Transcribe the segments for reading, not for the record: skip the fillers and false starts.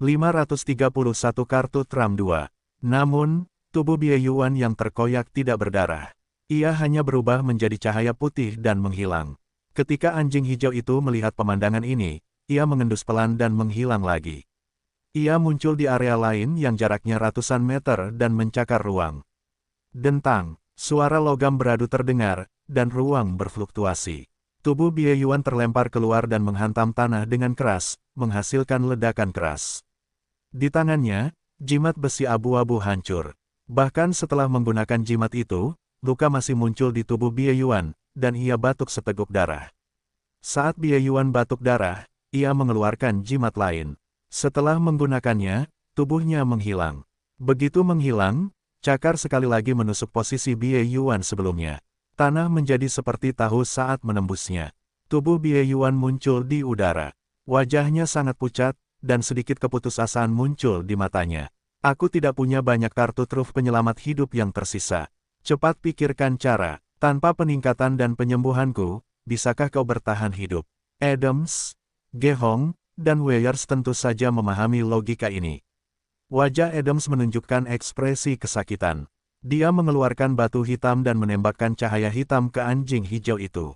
531 kartu Tram 2. Namun, tubuh Bie Yuan yang terkoyak tidak berdarah. Ia hanya berubah menjadi cahaya putih dan menghilang. Ketika anjing hijau itu melihat pemandangan ini, ia mengendus pelan dan menghilang lagi. Ia muncul di area lain yang jaraknya ratusan meter dan mencakar ruang. Dentang, suara logam beradu terdengar, dan ruang berfluktuasi. Tubuh Bie Yuan terlempar keluar dan menghantam tanah dengan keras, menghasilkan ledakan keras. Di tangannya, jimat besi abu-abu hancur. Bahkan setelah menggunakan jimat itu, luka masih muncul di tubuh Bie Yuan, dan ia batuk seteguk darah. Saat Bie Yuan batuk darah, ia mengeluarkan jimat lain. Setelah menggunakannya, tubuhnya menghilang. Begitu menghilang, cakar sekali lagi menusuk posisi Bie Yuan sebelumnya. Tanah menjadi seperti tahu saat menembusnya. Tubuh Bie Yuan muncul di udara. Wajahnya sangat pucat, dan sedikit keputusasaan muncul di matanya. Aku tidak punya banyak kartu truf penyelamat hidup yang tersisa. Cepat pikirkan cara, tanpa peningkatan dan penyembuhanku, bisakah kau bertahan hidup? Adams, Gehong, dan Weyers tentu saja memahami logika ini. Wajah Adams menunjukkan ekspresi kesakitan. Dia mengeluarkan batu hitam dan menembakkan cahaya hitam ke anjing hijau itu.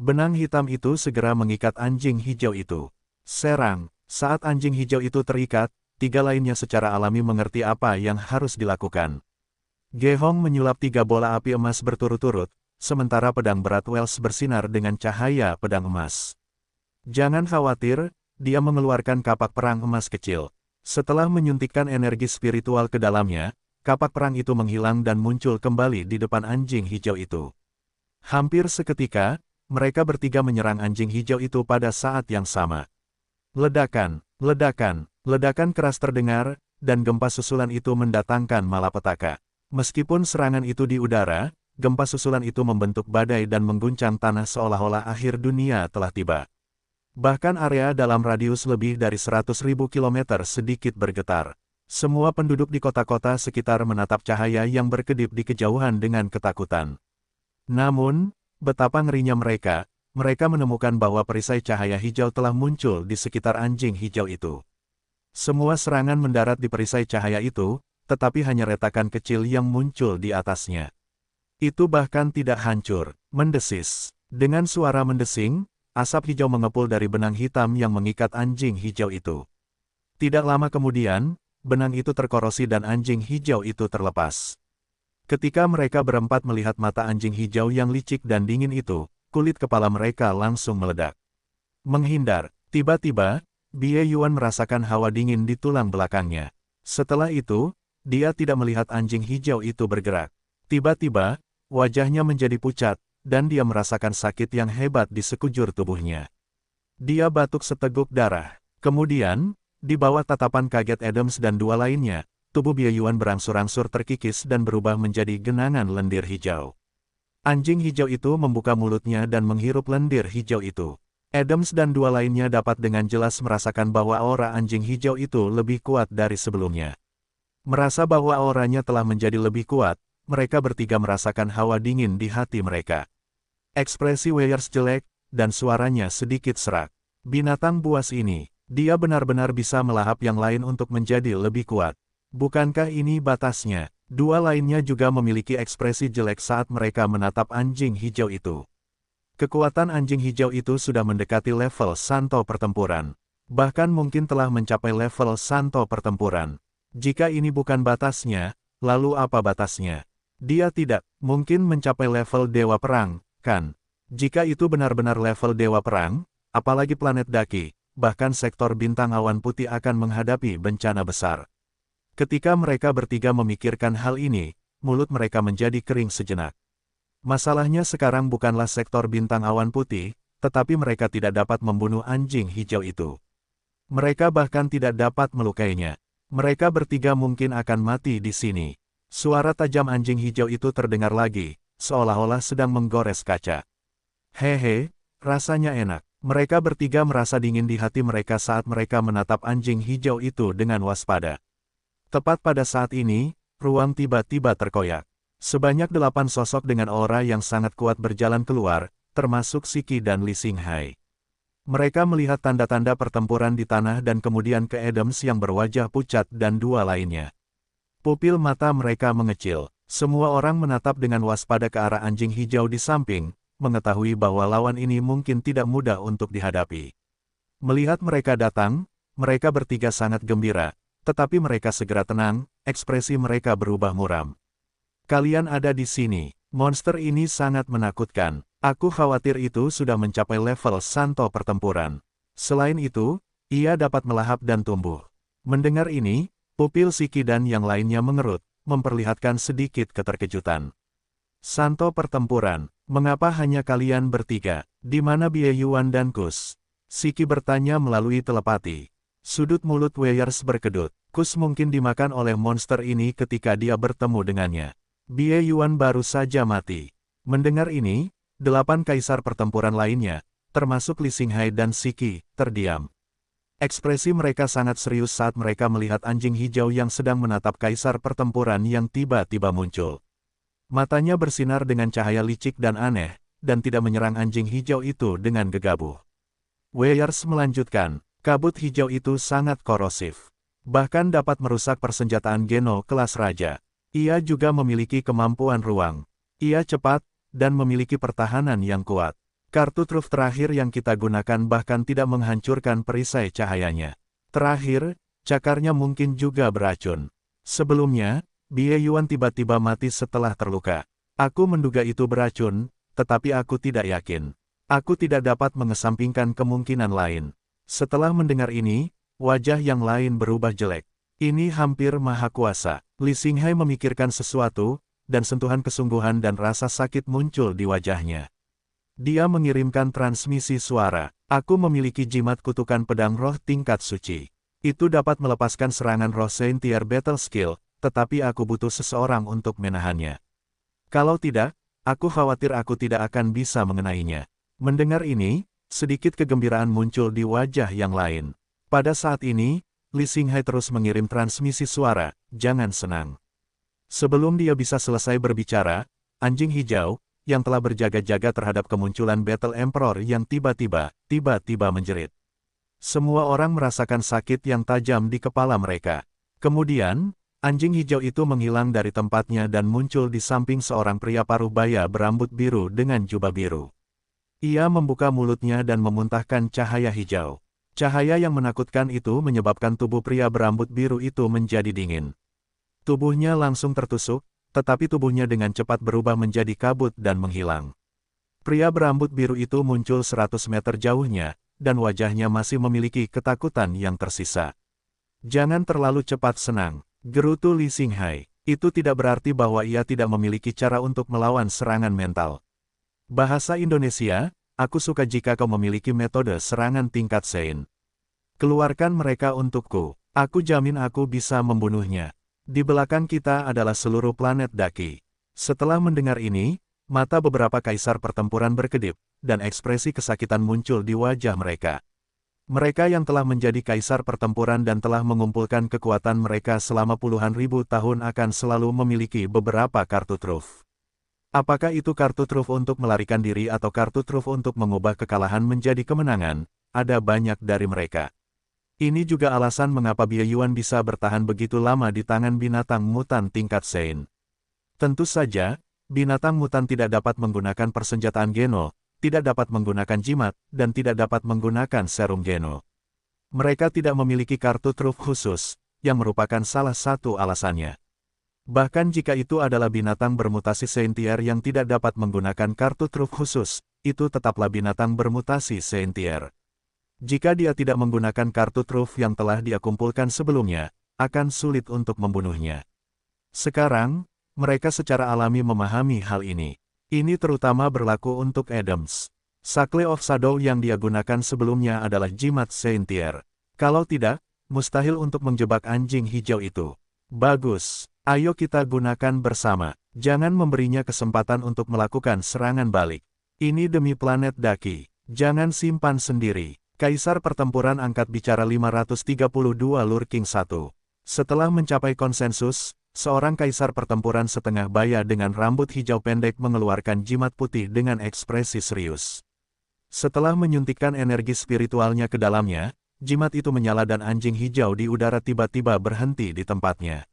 Benang hitam itu segera mengikat anjing hijau itu. Serang, saat anjing hijau itu terikat, tiga lainnya secara alami mengerti apa yang harus dilakukan. Gehong menyulap 3 bola api emas berturut-turut, sementara pedang berat Wells bersinar dengan cahaya pedang emas. Jangan khawatir, dia mengeluarkan kapak perang emas kecil. Setelah menyuntikkan energi spiritual ke dalamnya, kapak perang itu menghilang dan muncul kembali di depan anjing hijau itu. Hampir seketika, mereka bertiga menyerang anjing hijau itu pada saat yang sama. Ledakan, ledakan, ledakan keras terdengar, dan gempa susulan itu mendatangkan malapetaka. Meskipun serangan itu di udara, gempa susulan itu membentuk badai dan mengguncang tanah seolah-olah akhir dunia telah tiba. Bahkan area dalam radius lebih dari 100.000 kilometer sedikit bergetar. Semua penduduk di kota-kota sekitar menatap cahaya yang berkedip di kejauhan dengan ketakutan. Namun, betapa ngerinya mereka menemukan bahwa perisai cahaya hijau telah muncul di sekitar anjing hijau itu. Semua serangan mendarat di perisai cahaya itu, tetapi hanya retakan kecil yang muncul di atasnya. Itu bahkan tidak hancur, mendesis. Dengan suara mendesing, asap hijau mengepul dari benang hitam yang mengikat anjing hijau itu. Tidak lama kemudian, benang itu terkorosi dan anjing hijau itu terlepas. Ketika mereka berempat melihat mata anjing hijau yang licik dan dingin itu, kulit kepala mereka langsung meledak. Menghindar, tiba-tiba, Bie Yuan merasakan hawa dingin di tulang belakangnya. Setelah itu, dia tidak melihat anjing hijau itu bergerak. Tiba-tiba, wajahnya menjadi pucat, dan dia merasakan sakit yang hebat di sekujur tubuhnya. Dia batuk seteguk darah. Kemudian, di bawah tatapan kaget Adams dan dua lainnya, tubuh Bie Yuan berangsur-angsur terkikis dan berubah menjadi genangan lendir hijau. Anjing hijau itu membuka mulutnya dan menghirup lendir hijau itu. Adams dan dua lainnya dapat dengan jelas merasakan bahwa aura anjing hijau itu lebih kuat dari sebelumnya. Merasa bahwa auranya telah menjadi lebih kuat, mereka bertiga merasakan hawa dingin di hati mereka. Ekspresi Weyers jelek, dan suaranya sedikit serak. Binatang buas ini, dia benar-benar bisa melahap yang lain untuk menjadi lebih kuat. Bukankah ini batasnya? Dua lainnya juga memiliki ekspresi jelek saat mereka menatap anjing hijau itu. Kekuatan anjing hijau itu sudah mendekati level Santo Pertempuran. Bahkan mungkin telah mencapai level Santo Pertempuran. Jika ini bukan batasnya, lalu apa batasnya? Dia tidak mungkin mencapai level Dewa Perang, kan? Jika itu benar-benar level Dewa Perang, apalagi planet Daki, bahkan sektor bintang awan putih akan menghadapi bencana besar. Ketika mereka bertiga memikirkan hal ini, mulut mereka menjadi kering sejenak. Masalahnya sekarang bukanlah sektor bintang awan putih, tetapi mereka tidak dapat membunuh anjing hijau itu. Mereka bahkan tidak dapat melukainya. Mereka bertiga mungkin akan mati di sini. Suara tajam anjing hijau itu terdengar lagi, seolah-olah sedang menggores kaca. Hehe, rasanya enak. Mereka bertiga merasa dingin di hati mereka saat mereka menatap anjing hijau itu dengan waspada. Tepat pada saat ini, ruang tiba-tiba terkoyak. Sebanyak 8 sosok dengan aura yang sangat kuat berjalan keluar, termasuk Siki dan Li Xinghai. Mereka melihat tanda-tanda pertempuran di tanah dan kemudian ke Adams yang berwajah pucat dan dua lainnya. Pupil mata mereka mengecil. Semua orang menatap dengan waspada ke arah anjing hijau di samping, mengetahui bahwa lawan ini mungkin tidak mudah untuk dihadapi. Melihat mereka datang, mereka bertiga sangat gembira, tetapi mereka segera tenang, ekspresi mereka berubah muram. Kalian ada di sini. Monster ini sangat menakutkan. Aku khawatir itu sudah mencapai level Santo pertempuran. Selain itu, ia dapat melahap dan tumbuh. Mendengar ini, pupil Siki dan yang lainnya mengerut, memperlihatkan sedikit keterkejutan. Santo pertempuran, mengapa hanya kalian bertiga? Di mana Bieyuan dan Kus? Siki bertanya melalui telepati. Sudut mulut Weyers berkedut. Kus mungkin dimakan oleh monster ini ketika dia bertemu dengannya. Bieyuan baru saja mati. Mendengar ini, 8 kaisar pertempuran lainnya, termasuk Li Xinghai dan Siki, terdiam. Ekspresi mereka sangat serius saat mereka melihat anjing hijau yang sedang menatap kaisar pertempuran yang tiba-tiba muncul. Matanya bersinar dengan cahaya licik dan aneh, dan tidak menyerang anjing hijau itu dengan gegabah. Weyers melanjutkan, kabut hijau itu sangat korosif. Bahkan dapat merusak persenjataan Geno kelas raja. Ia juga memiliki kemampuan ruang. Ia cepat, dan memiliki pertahanan yang kuat. Kartu truf terakhir yang kita gunakan bahkan tidak menghancurkan perisai cahayanya. Terakhir, cakarnya mungkin juga beracun. Sebelumnya, Bieyuan tiba-tiba mati setelah terluka. Aku menduga itu beracun, tetapi aku tidak yakin. Aku tidak dapat mengesampingkan kemungkinan lain. Setelah mendengar ini, wajah yang lain berubah jelek. Ini hampir maha kuasa. Li Xinghai memikirkan sesuatu, dan sentuhan kesungguhan dan rasa sakit muncul di wajahnya. Dia mengirimkan transmisi suara. Aku memiliki jimat kutukan pedang roh tingkat suci. Itu dapat melepaskan serangan roh Saint-Tier Battle Skill, tetapi aku butuh seseorang untuk menahannya. Kalau tidak, aku khawatir aku tidak akan bisa mengenainya. Mendengar ini, sedikit kegembiraan muncul di wajah yang lain. Pada saat ini, Li Xinghai terus mengirim transmisi suara, jangan senang. Sebelum dia bisa selesai berbicara, anjing hijau, yang telah berjaga-jaga terhadap kemunculan Battle Emperor yang tiba-tiba menjerit. Semua orang merasakan sakit yang tajam di kepala mereka. Kemudian, anjing hijau itu menghilang dari tempatnya dan muncul di samping seorang pria paruh baya berambut biru dengan jubah biru. Ia membuka mulutnya dan memuntahkan cahaya hijau. Cahaya yang menakutkan itu menyebabkan tubuh pria berambut biru itu menjadi dingin. Tubuhnya langsung tertusuk, tetapi tubuhnya dengan cepat berubah menjadi kabut dan menghilang. Pria berambut biru itu muncul 100 meter jauhnya, dan wajahnya masih memiliki ketakutan yang tersisa. Jangan terlalu cepat senang, gerutu Li Xinghai. Itu tidak berarti bahwa ia tidak memiliki cara untuk melawan serangan mental. Bahasa Indonesia, aku suka jika kau memiliki metode serangan tingkat Sein. Keluarkan mereka untukku, aku jamin aku bisa membunuhnya. Di belakang kita adalah seluruh planet Daki. Setelah mendengar ini, mata beberapa kaisar pertempuran berkedip, dan ekspresi kesakitan muncul di wajah mereka. Mereka yang telah menjadi kaisar pertempuran dan telah mengumpulkan kekuatan mereka selama puluhan ribu tahun akan selalu memiliki beberapa kartu truf. Apakah itu kartu truf untuk melarikan diri atau kartu truf untuk mengubah kekalahan menjadi kemenangan? Ada banyak dari mereka. Ini juga alasan mengapa Bieyuan bisa bertahan begitu lama di tangan binatang mutan tingkat Sein. Tentu saja, binatang mutan tidak dapat menggunakan persenjataan Geno, tidak dapat menggunakan jimat, dan tidak dapat menggunakan serum Geno. Mereka tidak memiliki kartu truf khusus, yang merupakan salah satu alasannya. Bahkan jika itu adalah binatang bermutasi Saint-Tier yang tidak dapat menggunakan kartu truf khusus, itu tetaplah binatang bermutasi Saint-Tier. Jika dia tidak menggunakan kartu truf yang telah dia kumpulkan sebelumnya, akan sulit untuk membunuhnya. Sekarang, mereka secara alami memahami hal ini. Ini terutama berlaku untuk Adams. Sakle of Shadow yang dia gunakan sebelumnya adalah jimat Saint-Tier. Kalau tidak, mustahil untuk menjebak anjing hijau itu. Bagus, ayo kita gunakan bersama. Jangan memberinya kesempatan untuk melakukan serangan balik. Ini demi planet Daki. Jangan simpan sendiri. Kaisar Pertempuran Angkat Bicara 532 Lurking 1. Setelah mencapai konsensus, seorang kaisar pertempuran setengah baya dengan rambut hijau pendek mengeluarkan jimat putih dengan ekspresi serius. Setelah menyuntikkan energi spiritualnya ke dalamnya, jimat itu menyala dan anjing hijau di udara tiba-tiba berhenti di tempatnya.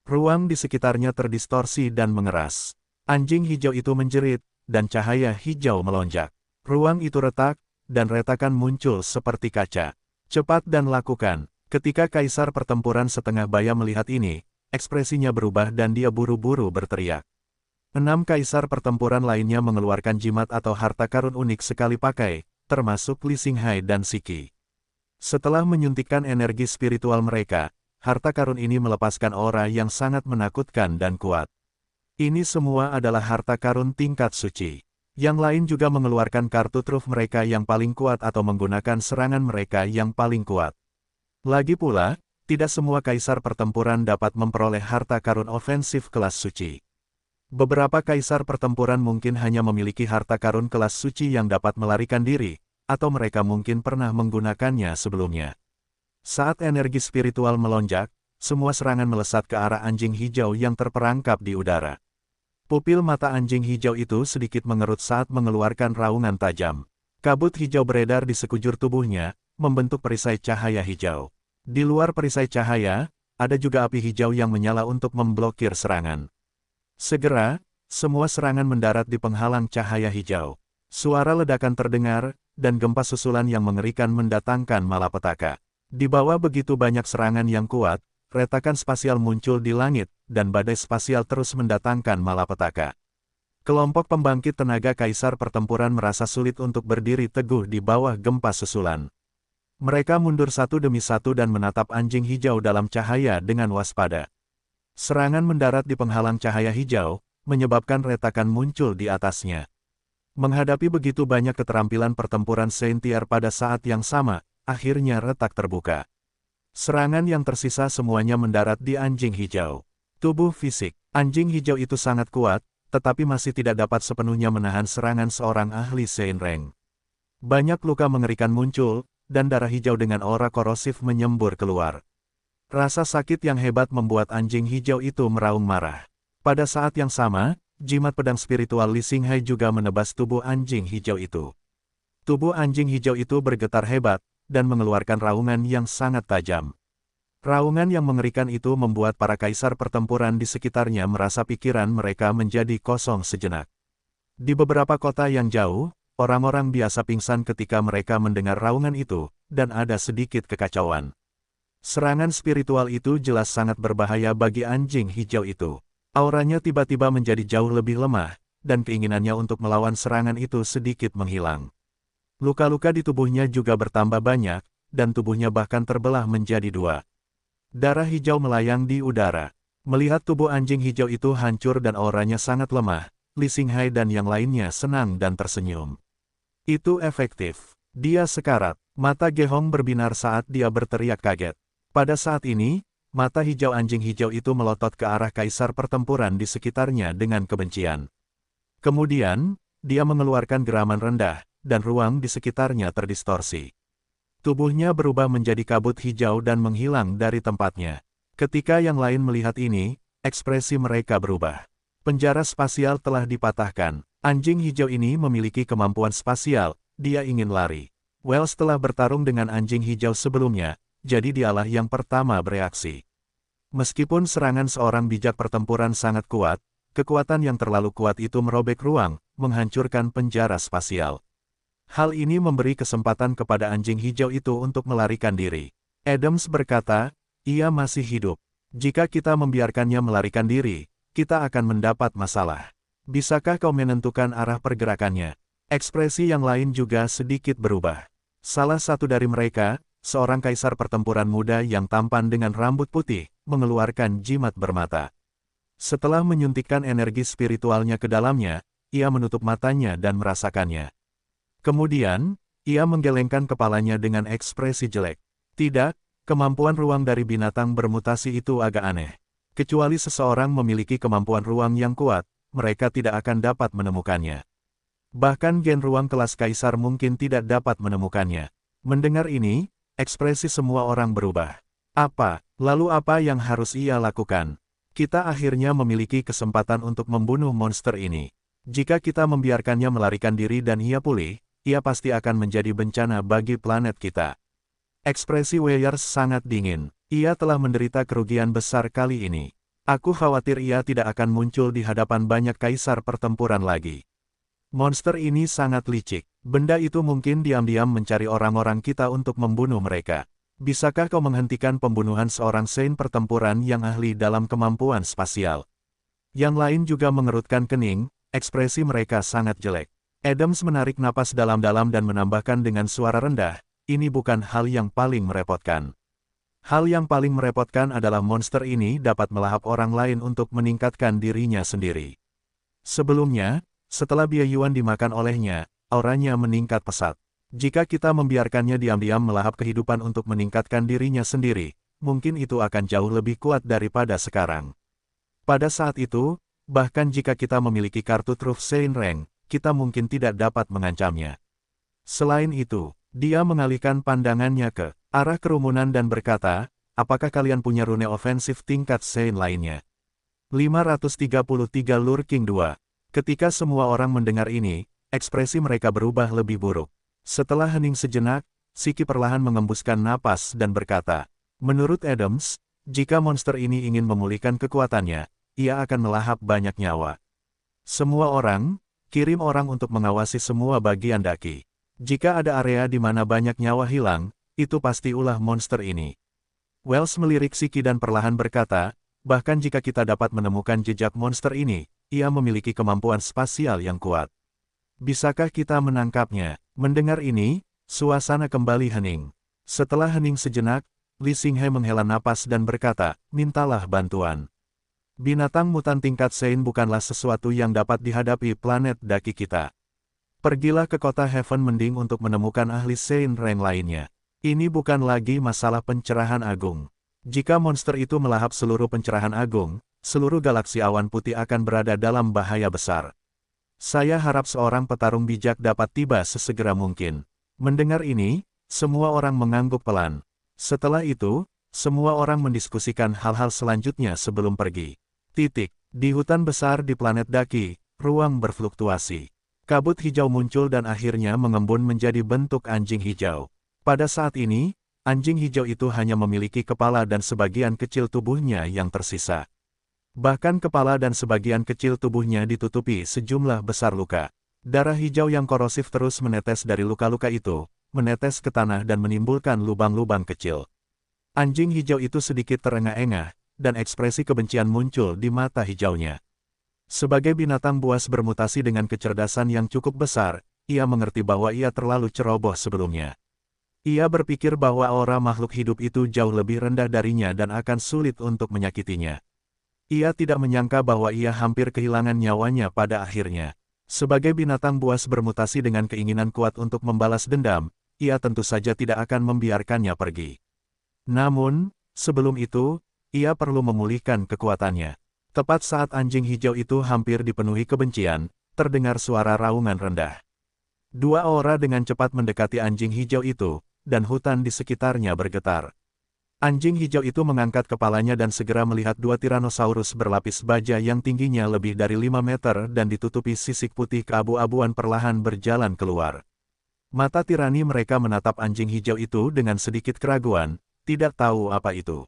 Ruang di sekitarnya terdistorsi dan mengeras. Anjing hijau itu menjerit, dan cahaya hijau melonjak. Ruang itu retak, dan retakan muncul seperti kaca. Cepat dan lakukan. Ketika Kaisar Pertempuran Setengah Baya melihat ini, ekspresinya berubah dan dia buru-buru berteriak. 6 kaisar pertempuran lainnya mengeluarkan jimat atau harta karun unik sekali pakai, termasuk Li Xinghai dan Siki. Setelah menyuntikkan energi spiritual mereka, harta karun ini melepaskan aura yang sangat menakutkan dan kuat. Ini semua adalah harta karun tingkat suci. Yang lain juga mengeluarkan kartu truf mereka yang paling kuat atau menggunakan serangan mereka yang paling kuat. Lagi pula, tidak semua kaisar pertempuran dapat memperoleh harta karun ofensif kelas suci. Beberapa kaisar pertempuran mungkin hanya memiliki harta karun kelas suci yang dapat melarikan diri, atau mereka mungkin pernah menggunakannya sebelumnya. Saat energi spiritual melonjak, semua serangan melesat ke arah anjing hijau yang terperangkap di udara. Pupil mata anjing hijau itu sedikit mengerut saat mengeluarkan raungan tajam. Kabut hijau beredar di sekujur tubuhnya, membentuk perisai cahaya hijau. Di luar perisai cahaya, ada juga api hijau yang menyala untuk memblokir serangan. Segera, semua serangan mendarat di penghalang cahaya hijau. Suara ledakan terdengar, dan gempa susulan yang mengerikan mendatangkan malapetaka. Di bawah begitu banyak serangan yang kuat, retakan spasial muncul di langit, dan badai spasial terus mendatangkan malapetaka. Kelompok pembangkit tenaga kaisar pertempuran merasa sulit untuk berdiri teguh di bawah gempa susulan. Mereka mundur satu demi satu dan menatap anjing hijau dalam cahaya dengan waspada. Serangan mendarat di penghalang cahaya hijau, menyebabkan retakan muncul di atasnya. Menghadapi begitu banyak keterampilan pertempuran Saint-Tier pada saat yang sama, akhirnya retak terbuka. Serangan yang tersisa semuanya mendarat di anjing hijau. Tubuh fisik, anjing hijau itu sangat kuat, tetapi masih tidak dapat sepenuhnya menahan serangan seorang ahli Seinreng. Banyak luka mengerikan muncul, dan darah hijau dengan aura korosif menyembur keluar. Rasa sakit yang hebat membuat anjing hijau itu meraung marah. Pada saat yang sama, jimat pedang spiritual Li Xinghai juga menebas tubuh anjing hijau itu. Tubuh anjing hijau itu bergetar hebat, dan mengeluarkan raungan yang sangat tajam. Raungan yang mengerikan itu membuat para kaisar pertempuran di sekitarnya merasa pikiran mereka menjadi kosong sejenak. Di beberapa kota yang jauh, orang-orang biasa pingsan ketika mereka mendengar raungan itu, dan ada sedikit kekacauan. Serangan spiritual itu jelas sangat berbahaya bagi anjing hijau itu. Auranya tiba-tiba menjadi jauh lebih lemah, dan keinginannya untuk melawan serangan itu sedikit menghilang. Luka-luka di tubuhnya juga bertambah banyak, dan tubuhnya bahkan terbelah menjadi dua. Darah hijau melayang di udara. Melihat tubuh anjing hijau itu hancur dan auranya sangat lemah, Li Xinghai dan yang lainnya senang dan tersenyum. Itu efektif. Dia sekarat. Mata Gehong berbinar saat dia berteriak kaget. Pada saat ini, mata hijau anjing hijau itu melotot ke arah kaisar pertempuran di sekitarnya dengan kebencian. Kemudian, dia mengeluarkan geraman rendah, dan ruang di sekitarnya terdistorsi. Tubuhnya berubah menjadi kabut hijau dan menghilang dari tempatnya. Ketika yang lain melihat ini, ekspresi mereka berubah. Penjara spasial telah dipatahkan. Anjing hijau ini memiliki kemampuan spasial, dia ingin lari. Wells telah bertarung dengan anjing hijau sebelumnya, jadi dialah yang pertama bereaksi. Meskipun serangan seorang bijak pertempuran sangat kuat, kekuatan yang terlalu kuat itu merobek ruang, menghancurkan penjara spasial. Hal ini memberi kesempatan kepada anjing hijau itu untuk melarikan diri. Adams berkata, ia masih hidup. Jika kita membiarkannya melarikan diri, kita akan mendapat masalah. Bisakah kau menentukan arah pergerakannya? Ekspresi yang lain juga sedikit berubah. Salah satu dari mereka, seorang kaisar pertempuran muda yang tampan dengan rambut putih, mengeluarkan jimat bermata. Setelah menyuntikkan energi spiritualnya ke dalamnya, ia menutup matanya dan merasakannya. Kemudian, ia menggelengkan kepalanya dengan ekspresi jelek. Tidak, kemampuan ruang dari binatang bermutasi itu agak aneh. Kecuali seseorang memiliki kemampuan ruang yang kuat, mereka tidak akan dapat menemukannya. Bahkan gen ruang kelas kaisar mungkin tidak dapat menemukannya. Mendengar ini, ekspresi semua orang berubah. Lalu apa yang harus ia lakukan? Kita akhirnya memiliki kesempatan untuk membunuh monster ini. Jika kita membiarkannya melarikan diri dan ia pulih, ia pasti akan menjadi bencana bagi planet kita. Ekspresi Weyers sangat dingin. Ia telah menderita kerugian besar kali ini. Aku khawatir ia tidak akan muncul di hadapan banyak kaisar pertempuran lagi. Monster ini sangat licik. Benda itu mungkin diam-diam mencari orang-orang kita untuk membunuh mereka. Bisakah kau menghentikan pembunuhan seorang Saint pertempuran yang ahli dalam kemampuan spasial? Yang lain juga mengerutkan kening, ekspresi mereka sangat jelek. Adams menarik napas dalam-dalam dan menambahkan dengan suara rendah, ini bukan hal yang paling merepotkan. Hal yang paling merepotkan adalah monster ini dapat melahap orang lain untuk meningkatkan dirinya sendiri. Sebelumnya, setelah Biayuan dimakan olehnya, auranya meningkat pesat. Jika kita membiarkannya diam-diam melahap kehidupan untuk meningkatkan dirinya sendiri, mungkin itu akan jauh lebih kuat daripada sekarang. Pada saat itu, bahkan jika kita memiliki kartu Truth Saint Rank, kita mungkin tidak dapat mengancamnya. Selain itu, dia mengalihkan pandangannya ke arah kerumunan dan berkata, apakah kalian punya rune ofensif tingkat Saint lainnya? 533 Lurking 2. Ketika semua orang mendengar ini, ekspresi mereka berubah lebih buruk. Setelah hening sejenak, Siki perlahan mengembuskan napas dan berkata, menurut Adams, jika monster ini ingin memulihkan kekuatannya, ia akan melahap banyak nyawa. Semua orang, kirim orang untuk mengawasi semua bagian daki. Jika ada area di mana banyak nyawa hilang, itu pasti ulah monster ini. Wells melirik Siki dan perlahan berkata, bahkan jika kita dapat menemukan jejak monster ini, ia memiliki kemampuan spasial yang kuat. Bisakah kita menangkapnya? Mendengar ini, suasana kembali hening. Setelah hening sejenak, Li Xinghe menghela napas dan berkata, mintalah bantuan. Binatang mutan tingkat Saint bukanlah sesuatu yang dapat dihadapi planet daki kita. Pergilah ke kota Heaven Mending untuk menemukan ahli Saint Rank lainnya. Ini bukan lagi masalah pencerahan agung. Jika monster itu melahap seluruh pencerahan agung, seluruh galaksi awan putih akan berada dalam bahaya besar. Saya harap seorang petarung bijak dapat tiba sesegera mungkin. Mendengar ini, semua orang mengangguk pelan. Setelah itu, semua orang mendiskusikan hal-hal selanjutnya sebelum pergi. Di hutan besar di planet Daki, ruang berfluktuasi. Kabut hijau muncul dan akhirnya mengembun menjadi bentuk anjing hijau. Pada saat ini, anjing hijau itu hanya memiliki kepala dan sebagian kecil tubuhnya yang tersisa. Bahkan kepala dan sebagian kecil tubuhnya ditutupi sejumlah besar luka. Darah hijau yang korosif terus menetes dari luka-luka itu, menetes ke tanah dan menimbulkan lubang-lubang kecil. Anjing hijau itu sedikit terengah-engah, dan ekspresi kebencian muncul di mata hijaunya. Sebagai binatang buas bermutasi dengan kecerdasan yang cukup besar, ia mengerti bahwa ia terlalu ceroboh sebelumnya. Ia berpikir bahwa aura makhluk hidup itu jauh lebih rendah darinya dan akan sulit untuk menyakitinya. Ia tidak menyangka bahwa ia hampir kehilangan nyawanya pada akhirnya. Sebagai binatang buas bermutasi dengan keinginan kuat untuk membalas dendam, ia tentu saja tidak akan membiarkannya pergi. Namun, sebelum itu, ia perlu memulihkan kekuatannya. Tepat saat anjing hijau itu hampir dipenuhi kebencian, terdengar suara raungan rendah. Dua aura dengan cepat mendekati anjing hijau itu, dan hutan di sekitarnya bergetar. Anjing hijau itu mengangkat kepalanya dan segera melihat dua Tyrannosaurus berlapis baja yang tingginya lebih dari 5 meter dan ditutupi sisik putih keabu-abuan perlahan berjalan keluar. Mata tirani mereka menatap anjing hijau itu dengan sedikit keraguan, tidak tahu apa itu.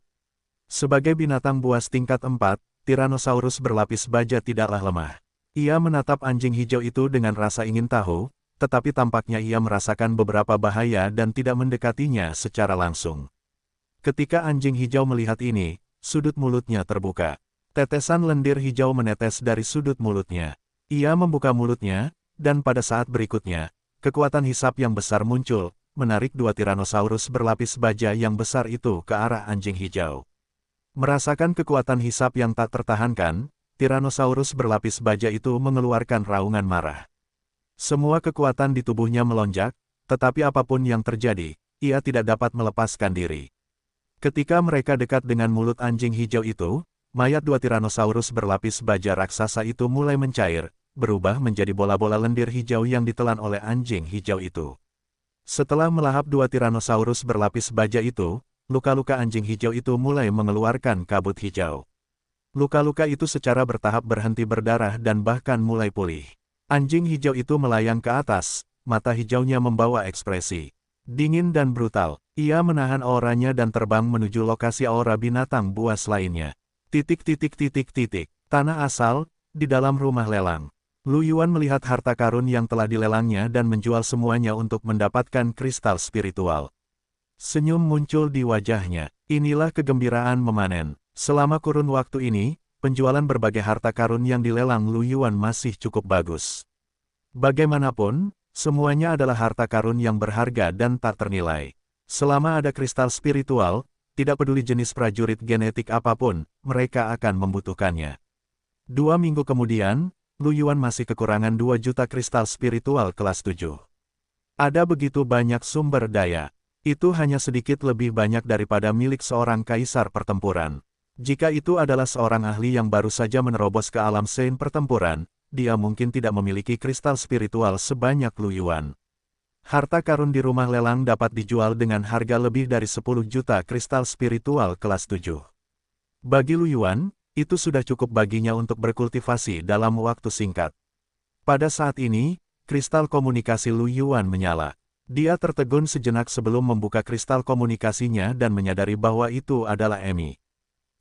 Sebagai binatang buas tingkat 4, Tyrannosaurus berlapis baja tidaklah lemah. Ia menatap anjing hijau itu dengan rasa ingin tahu, tetapi tampaknya ia merasakan beberapa bahaya dan tidak mendekatinya secara langsung. Ketika anjing hijau melihat ini, sudut mulutnya terbuka. Tetesan lendir hijau menetes dari sudut mulutnya. Ia membuka mulutnya, dan pada saat berikutnya, kekuatan hisap yang besar muncul, menarik dua Tyrannosaurus berlapis baja yang besar itu ke arah anjing hijau. Merasakan kekuatan hisap yang tak tertahankan, Tyrannosaurus berlapis baja itu mengeluarkan raungan marah. Semua kekuatan di tubuhnya melonjak, tetapi apapun yang terjadi, ia tidak dapat melepaskan diri. Ketika mereka dekat dengan mulut anjing hijau itu, mayat dua Tyrannosaurus berlapis baja raksasa itu mulai mencair, berubah menjadi bola-bola lendir hijau yang ditelan oleh anjing hijau itu. Setelah melahap dua Tyrannosaurus berlapis baja itu, luka-luka anjing hijau itu mulai mengeluarkan kabut hijau. Luka-luka itu secara bertahap berhenti berdarah dan bahkan mulai pulih. Anjing hijau itu melayang ke atas, mata hijaunya membawa ekspresi dingin dan brutal. Ia menahan auranya dan terbang menuju lokasi aura binatang buas lainnya. Tanah asal, di dalam rumah lelang. Lu Yuan melihat harta karun yang telah dilelangnya dan menjual semuanya untuk mendapatkan kristal spiritual. Senyum muncul di wajahnya. Inilah kegembiraan memanen. Selama kurun waktu ini, penjualan berbagai harta karun yang dilelang Lu Yuan masih cukup bagus. Bagaimanapun, semuanya adalah harta karun yang berharga dan tak ternilai. Selama ada kristal spiritual, tidak peduli jenis prajurit genetik apapun, mereka akan membutuhkannya. 2 minggu kemudian, Lu Yuan masih kekurangan 2 juta kristal spiritual kelas 7. Ada begitu banyak sumber daya. Itu hanya sedikit lebih banyak daripada milik seorang kaisar pertempuran. Jika itu adalah seorang ahli yang baru saja menerobos ke alam Sein pertempuran, dia mungkin tidak memiliki kristal spiritual sebanyak Lu Yuan. Harta karun di rumah lelang dapat dijual dengan harga lebih dari 10 juta kristal spiritual kelas 7. Bagi Lu Yuan, itu sudah cukup baginya untuk berkultivasi dalam waktu singkat. Pada saat ini, kristal komunikasi Lu Yuan menyala. Dia tertegun sejenak sebelum membuka kristal komunikasinya dan menyadari bahwa itu adalah Emi.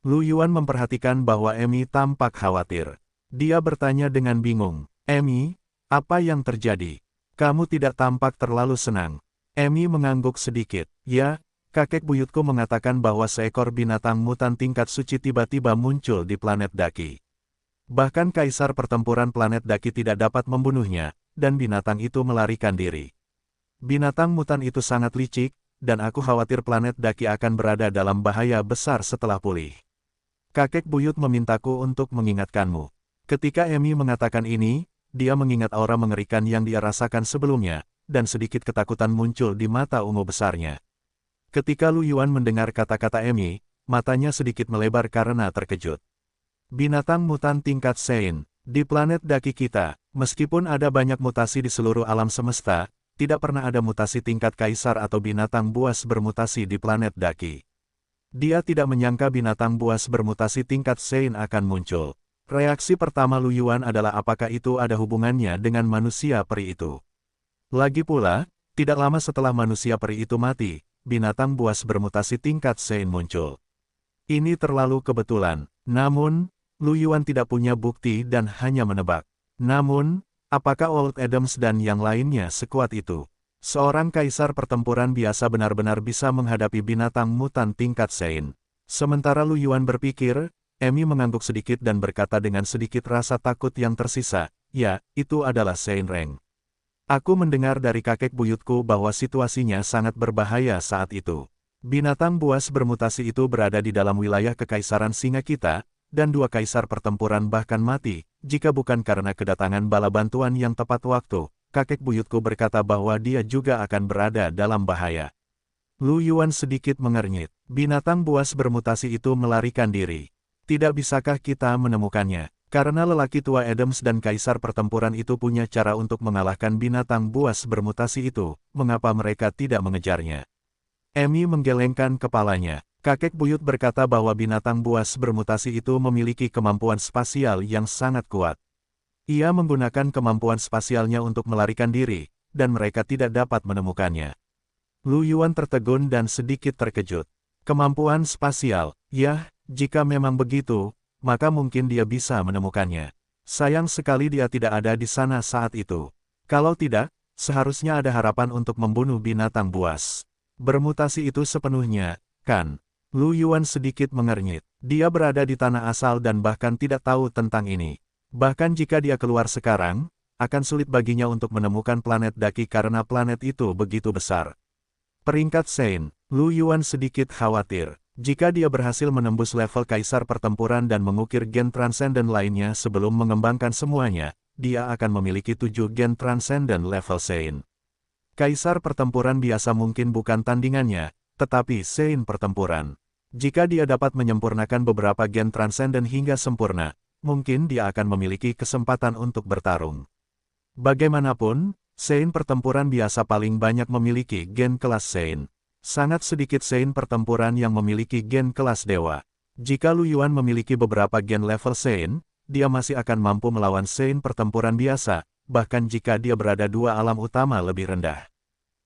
Lu Yuan memperhatikan bahwa Emi tampak khawatir. Dia bertanya dengan bingung, "Emi, apa yang terjadi? Kamu tidak tampak terlalu senang." Emi mengangguk sedikit. "Ya, kakek buyutku mengatakan bahwa seekor binatang mutan tingkat suci tiba-tiba muncul di planet Daki. Bahkan kaisar pertempuran planet Daki tidak dapat membunuhnya, dan binatang itu melarikan diri. Binatang mutan itu sangat licik, dan aku khawatir planet Daki akan berada dalam bahaya besar setelah pulih. Kakek buyut memintaku untuk mengingatkanmu." Ketika Emi mengatakan ini, dia mengingat aura mengerikan yang dia rasakan sebelumnya, dan sedikit ketakutan muncul di mata ungu besarnya. Ketika Lu Yuan mendengar kata-kata Emi, matanya sedikit melebar karena terkejut. Binatang mutan tingkat Sein, di planet Daki kita, meskipun ada banyak mutasi di seluruh alam semesta, tidak pernah ada mutasi tingkat kaisar atau binatang buas bermutasi di planet Daki. Dia tidak menyangka binatang buas bermutasi tingkat Sein akan muncul. Reaksi pertama Lu Yuan adalah apakah itu ada hubungannya dengan manusia peri itu. Lagi pula, tidak lama setelah manusia peri itu mati, binatang buas bermutasi tingkat Sein muncul. Ini terlalu kebetulan. Namun, Lu Yuan tidak punya bukti dan hanya menebak. Namun, apakah Old Adams dan yang lainnya sekuat itu? Seorang kaisar pertempuran biasa benar-benar bisa menghadapi binatang mutan tingkat Sein. Sementara Lu Yuan berpikir, Emi mengangguk sedikit dan berkata dengan sedikit rasa takut yang tersisa, "Ya, itu adalah Sein Reng. Aku mendengar dari kakek buyutku bahwa situasinya sangat berbahaya saat itu. Binatang buas bermutasi itu berada di dalam wilayah kekaisaran singa kita, dan 2 kaisar pertempuran bahkan mati, jika bukan karena kedatangan bala bantuan yang tepat waktu." Kakek buyutku berkata bahwa dia juga akan berada dalam bahaya. Lu Yuan sedikit mengernyit. Binatang buas bermutasi itu melarikan diri. Tidak bisakah kita menemukannya? Karena lelaki tua Adams dan kaisar pertempuran itu punya cara untuk mengalahkan binatang buas bermutasi itu, mengapa mereka tidak mengejarnya? Emi menggelengkan kepalanya. Kakek buyut berkata bahwa binatang buas bermutasi itu memiliki kemampuan spasial yang sangat kuat. Ia menggunakan kemampuan spasialnya untuk melarikan diri, dan mereka tidak dapat menemukannya. Lu Yuan tertegun dan sedikit terkejut. Kemampuan spasial, ya. Jika memang begitu, maka mungkin dia bisa menemukannya. Sayang sekali dia tidak ada di sana saat itu. Kalau tidak, seharusnya ada harapan untuk membunuh binatang buas. Bermutasi itu sepenuhnya, kan? Lu Yuan sedikit mengernyit. Dia berada di tanah asal dan bahkan tidak tahu tentang ini. Bahkan jika dia keluar sekarang, akan sulit baginya untuk menemukan planet Daki karena planet itu begitu besar. Peringkat Sein, Lu Yuan sedikit khawatir. Jika dia berhasil menembus level kaisar pertempuran dan mengukir gen transenden lainnya sebelum mengembangkan semuanya, dia akan memiliki 7 gen transenden level Sein. Kaisar pertempuran biasa mungkin bukan tandingannya, tetapi Sein pertempuran. Jika dia dapat menyempurnakan beberapa gen transenden hingga sempurna, mungkin dia akan memiliki kesempatan untuk bertarung. Bagaimanapun, Sein pertempuran biasa paling banyak memiliki gen kelas Sein. Sangat sedikit Sein pertempuran yang memiliki gen kelas dewa. Jika Lu Yuan memiliki beberapa gen level Sein, dia masih akan mampu melawan Sein pertempuran biasa, bahkan jika dia berada dua alam utama lebih rendah.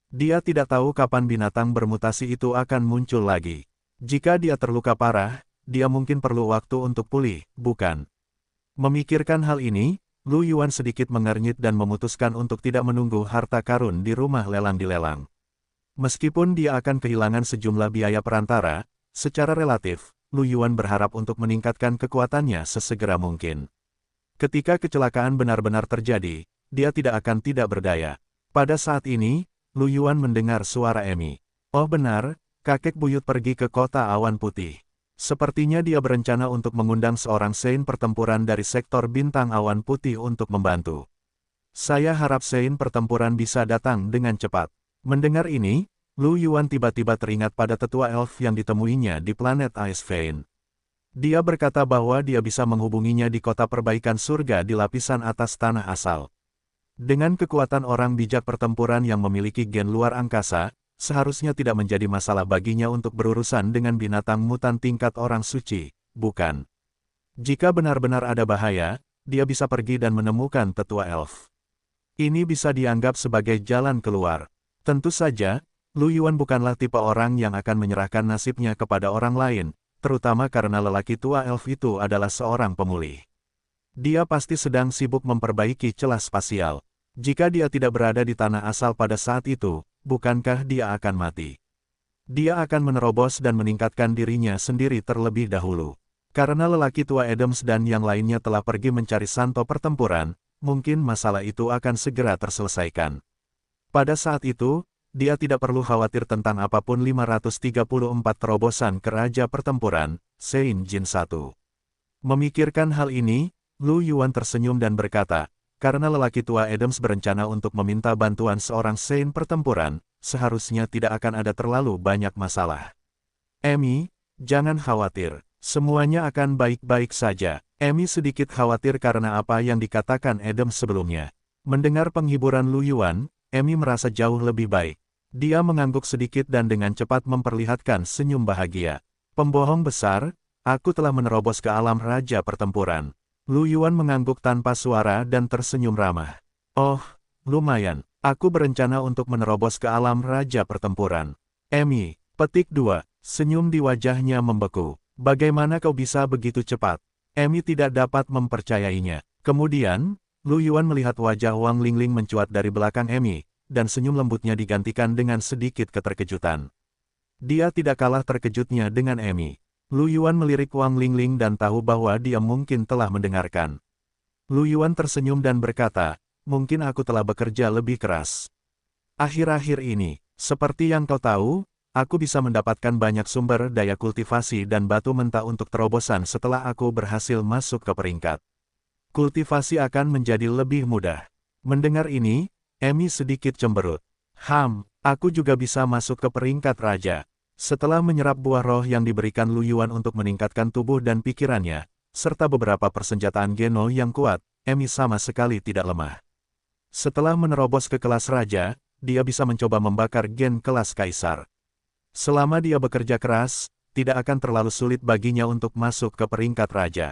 Dia tidak tahu kapan binatang bermutasi itu akan muncul lagi. Jika dia terluka parah, dia mungkin perlu waktu untuk pulih, bukan? Memikirkan hal ini, Lu Yuan sedikit mengernyit dan memutuskan untuk tidak menunggu harta karun di rumah lelang dilelang. Meskipun dia akan kehilangan sejumlah biaya perantara, secara relatif, Lu Yuan berharap untuk meningkatkan kekuatannya sesegera mungkin. Ketika kecelakaan benar-benar terjadi, dia tidak akan tidak berdaya. Pada saat ini, Lu Yuan mendengar suara Emi. Oh benar, kakek buyut pergi ke kota awan putih. Sepertinya dia berencana untuk mengundang seorang Sein pertempuran dari sektor bintang awan putih untuk membantu. Saya harap Sein pertempuran bisa datang dengan cepat. Mendengar ini, Lu Yuan tiba-tiba teringat pada tetua elf yang ditemuinya di planet Ice Vein. Dia berkata bahwa dia bisa menghubunginya di kota perbaikan surga di lapisan atas tanah asal. Dengan kekuatan orang bijak pertempuran yang memiliki gen luar angkasa, seharusnya tidak menjadi masalah baginya untuk berurusan dengan binatang mutan tingkat orang suci, bukan? Jika benar-benar ada bahaya, dia bisa pergi dan menemukan tetua elf. Ini bisa dianggap sebagai jalan keluar. Tentu saja, Lu Yuan bukanlah tipe orang yang akan menyerahkan nasibnya kepada orang lain, terutama karena lelaki tua elf itu adalah seorang pemulih. Dia pasti sedang sibuk memperbaiki celah spasial. Jika dia tidak berada di tanah asal pada saat itu, bukankah dia akan mati? Dia akan menerobos dan meningkatkan dirinya sendiri terlebih dahulu. Karena lelaki tua Adams dan yang lainnya telah pergi mencari santo pertempuran, mungkin masalah itu akan segera terselesaikan. Pada saat itu, dia tidak perlu khawatir tentang apapun 534 terobosan ke Raja Pertempuran, Sein Jin 1. Memikirkan hal ini, Lu Yuan tersenyum dan berkata, karena lelaki tua Adams berencana untuk meminta bantuan seorang Sein Pertempuran, seharusnya tidak akan ada terlalu banyak masalah. Emi, jangan khawatir, semuanya akan baik-baik saja. Emi sedikit khawatir karena apa yang dikatakan Adams sebelumnya. Mendengar penghiburan Lu Yuan, Emi merasa jauh lebih baik. Dia mengangguk sedikit dan dengan cepat memperlihatkan senyum bahagia. Pembohong besar, aku telah menerobos ke alam Raja Pertempuran. Lu Yuan mengangguk tanpa suara dan tersenyum ramah. Oh, lumayan, aku berencana untuk menerobos ke alam Raja Pertempuran. Emi, petik 2, senyum di wajahnya membeku. Bagaimana kau bisa begitu cepat? Emi tidak dapat mempercayainya. Kemudian, Lu Yuan melihat wajah Wang Lingling mencuat dari belakang Emi, dan senyum lembutnya digantikan dengan sedikit keterkejutan. Dia tidak kalah terkejutnya dengan Emi. Lu Yuan melirik Wang Lingling dan tahu bahwa dia mungkin telah mendengarkan. Lu Yuan tersenyum dan berkata, mungkin aku telah bekerja lebih keras. Akhir-akhir ini, seperti yang kau tahu, aku bisa mendapatkan banyak sumber daya kultivasi dan batu mentah untuk terobosan setelah aku berhasil masuk ke peringkat. Kultivasi akan menjadi lebih mudah. Mendengar ini, Emi sedikit cemberut. Aku juga bisa masuk ke peringkat raja. Setelah menyerap buah roh yang diberikan Lu Yuan untuk meningkatkan tubuh dan pikirannya, serta beberapa persenjataan Geno yang kuat, Emi sama sekali tidak lemah. Setelah menerobos ke kelas raja, dia bisa mencoba membakar gen kelas kaisar. Selama dia bekerja keras, tidak akan terlalu sulit baginya untuk masuk ke peringkat raja.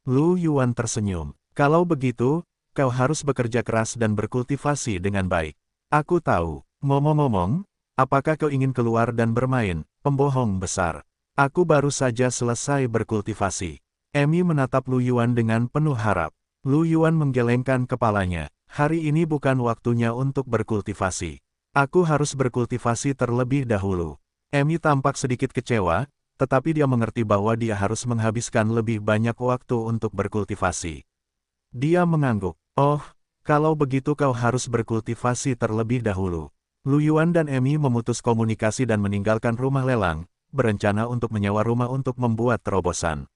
Lu Yuan tersenyum. Kalau begitu, kau harus bekerja keras dan berkultivasi dengan baik. Aku tahu. Ngomong-ngomong, apakah kau ingin keluar dan bermain, pembohong besar? Aku baru saja selesai berkultivasi. Emi menatap Lu Yuan dengan penuh harap. Lu Yuan menggelengkan kepalanya. Hari ini bukan waktunya untuk berkultivasi. Aku harus berkultivasi terlebih dahulu. Emi tampak sedikit kecewa, tetapi dia mengerti bahwa dia harus menghabiskan lebih banyak waktu untuk berkultivasi. Dia mengangguk. Oh, kalau begitu kau harus berkultivasi terlebih dahulu. Lu Yuan dan Emi memutus komunikasi dan meninggalkan rumah lelang, berencana untuk menyewa rumah untuk membuat terobosan.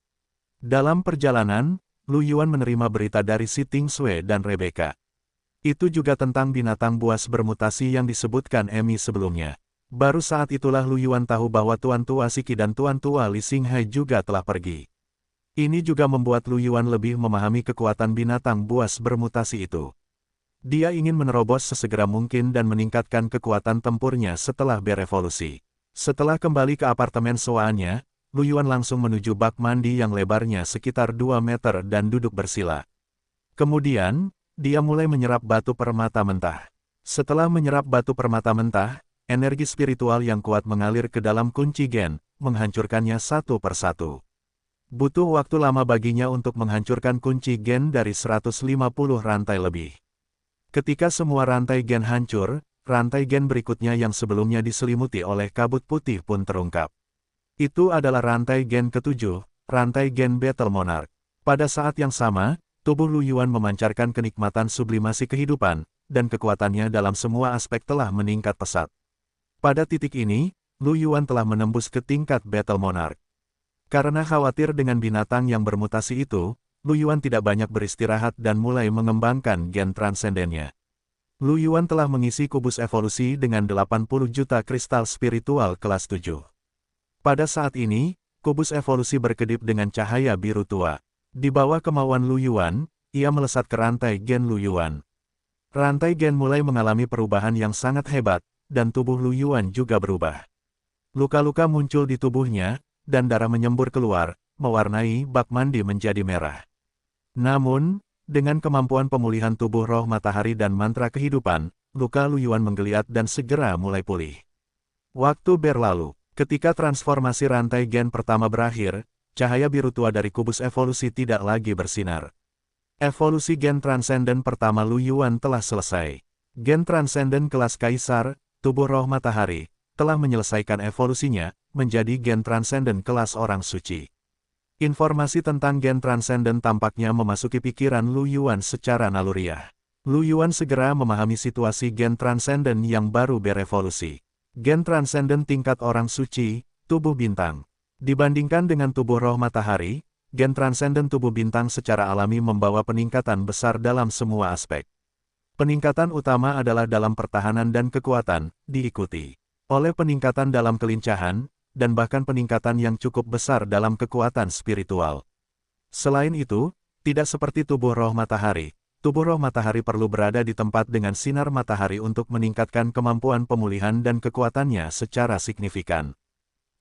Dalam perjalanan, Lu Yuan menerima berita dari Si Ting Sui dan Rebecca. Itu juga tentang binatang buas bermutasi yang disebutkan Emi sebelumnya. Baru saat itulah Lu Yuan tahu bahwa Tuan Tua Siki dan Tuan Tua Li Xinghai juga telah pergi. Ini juga membuat Lu Yuan lebih memahami kekuatan binatang buas bermutasi itu. Dia ingin menerobos sesegera mungkin dan meningkatkan kekuatan tempurnya setelah berevolusi. Setelah kembali ke apartemen sewaannya, Lu Yuan langsung menuju bak mandi yang lebarnya sekitar 2 meter dan duduk bersila. Kemudian, dia mulai menyerap batu permata mentah. Setelah menyerap batu permata mentah, energi spiritual yang kuat mengalir ke dalam kunci gen, menghancurkannya satu persatu. Butuh waktu lama baginya untuk menghancurkan kunci gen dari 150 rantai lebih. Ketika semua rantai gen hancur, rantai gen berikutnya yang sebelumnya diselimuti oleh kabut putih pun terungkap. Itu adalah rantai gen ketujuh, rantai gen Battle Monarch. Pada saat yang sama, tubuh Lu Yuan memancarkan kenikmatan sublimasi kehidupan, dan kekuatannya dalam semua aspek telah meningkat pesat. Pada titik ini, Lu Yuan telah menembus ke tingkat Battle Monarch. Karena khawatir dengan binatang yang bermutasi itu, Lu Yuan tidak banyak beristirahat dan mulai mengembangkan gen transendennya. Lu Yuan telah mengisi kubus evolusi dengan 80 juta kristal spiritual kelas 7. Pada saat ini, kubus evolusi berkedip dengan cahaya biru tua. Di bawah kemauan Lu Yuan, ia melesat ke rantai gen Lu Yuan. Rantai gen mulai mengalami perubahan yang sangat hebat, dan tubuh Lu Yuan juga berubah. Luka-luka muncul di tubuhnya, dan darah menyembur keluar, mewarnai bak mandi menjadi merah. Namun, dengan kemampuan pemulihan tubuh roh matahari dan mantra kehidupan, luka Lu Yuan menggeliat dan segera mulai pulih. Waktu berlalu, ketika transformasi rantai gen pertama berakhir, cahaya biru tua dari kubus evolusi tidak lagi bersinar. Evolusi gen transenden pertama Lu Yuan telah selesai. Gen transenden kelas Kaisar, tubuh roh matahari, telah menyelesaikan evolusinya, menjadi gen transenden kelas orang suci. Informasi tentang gen transenden tampaknya memasuki pikiran Lu Yuan secara naluriah. Lu Yuan segera memahami situasi gen transenden yang baru berevolusi. Gen transenden tingkat orang suci, tubuh bintang. Dibandingkan dengan tubuh roh matahari, gen transenden tubuh bintang secara alami membawa peningkatan besar dalam semua aspek. Peningkatan utama adalah dalam pertahanan dan kekuatan, diikuti oleh peningkatan dalam kelincahan, dan bahkan peningkatan yang cukup besar dalam kekuatan spiritual. Selain itu, tidak seperti tubuh roh matahari, tubuh roh matahari perlu berada di tempat dengan sinar matahari untuk meningkatkan kemampuan pemulihan dan kekuatannya secara signifikan.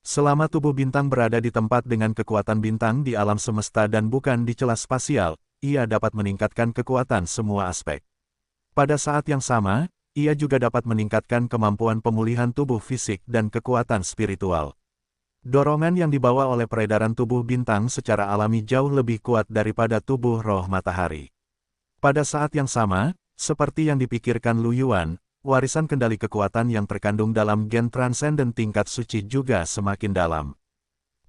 Selama tubuh bintang berada di tempat dengan kekuatan bintang di alam semesta dan bukan di celah spasial, ia dapat meningkatkan kekuatan semua aspek. Pada saat yang sama, ia juga dapat meningkatkan kemampuan pemulihan tubuh fisik dan kekuatan spiritual. Dorongan yang dibawa oleh peredaran tubuh bintang secara alami jauh lebih kuat daripada tubuh roh matahari. Pada saat yang sama, seperti yang dipikirkan Lu Yuan, warisan kendali kekuatan yang terkandung dalam gen transenden tingkat suci juga semakin dalam.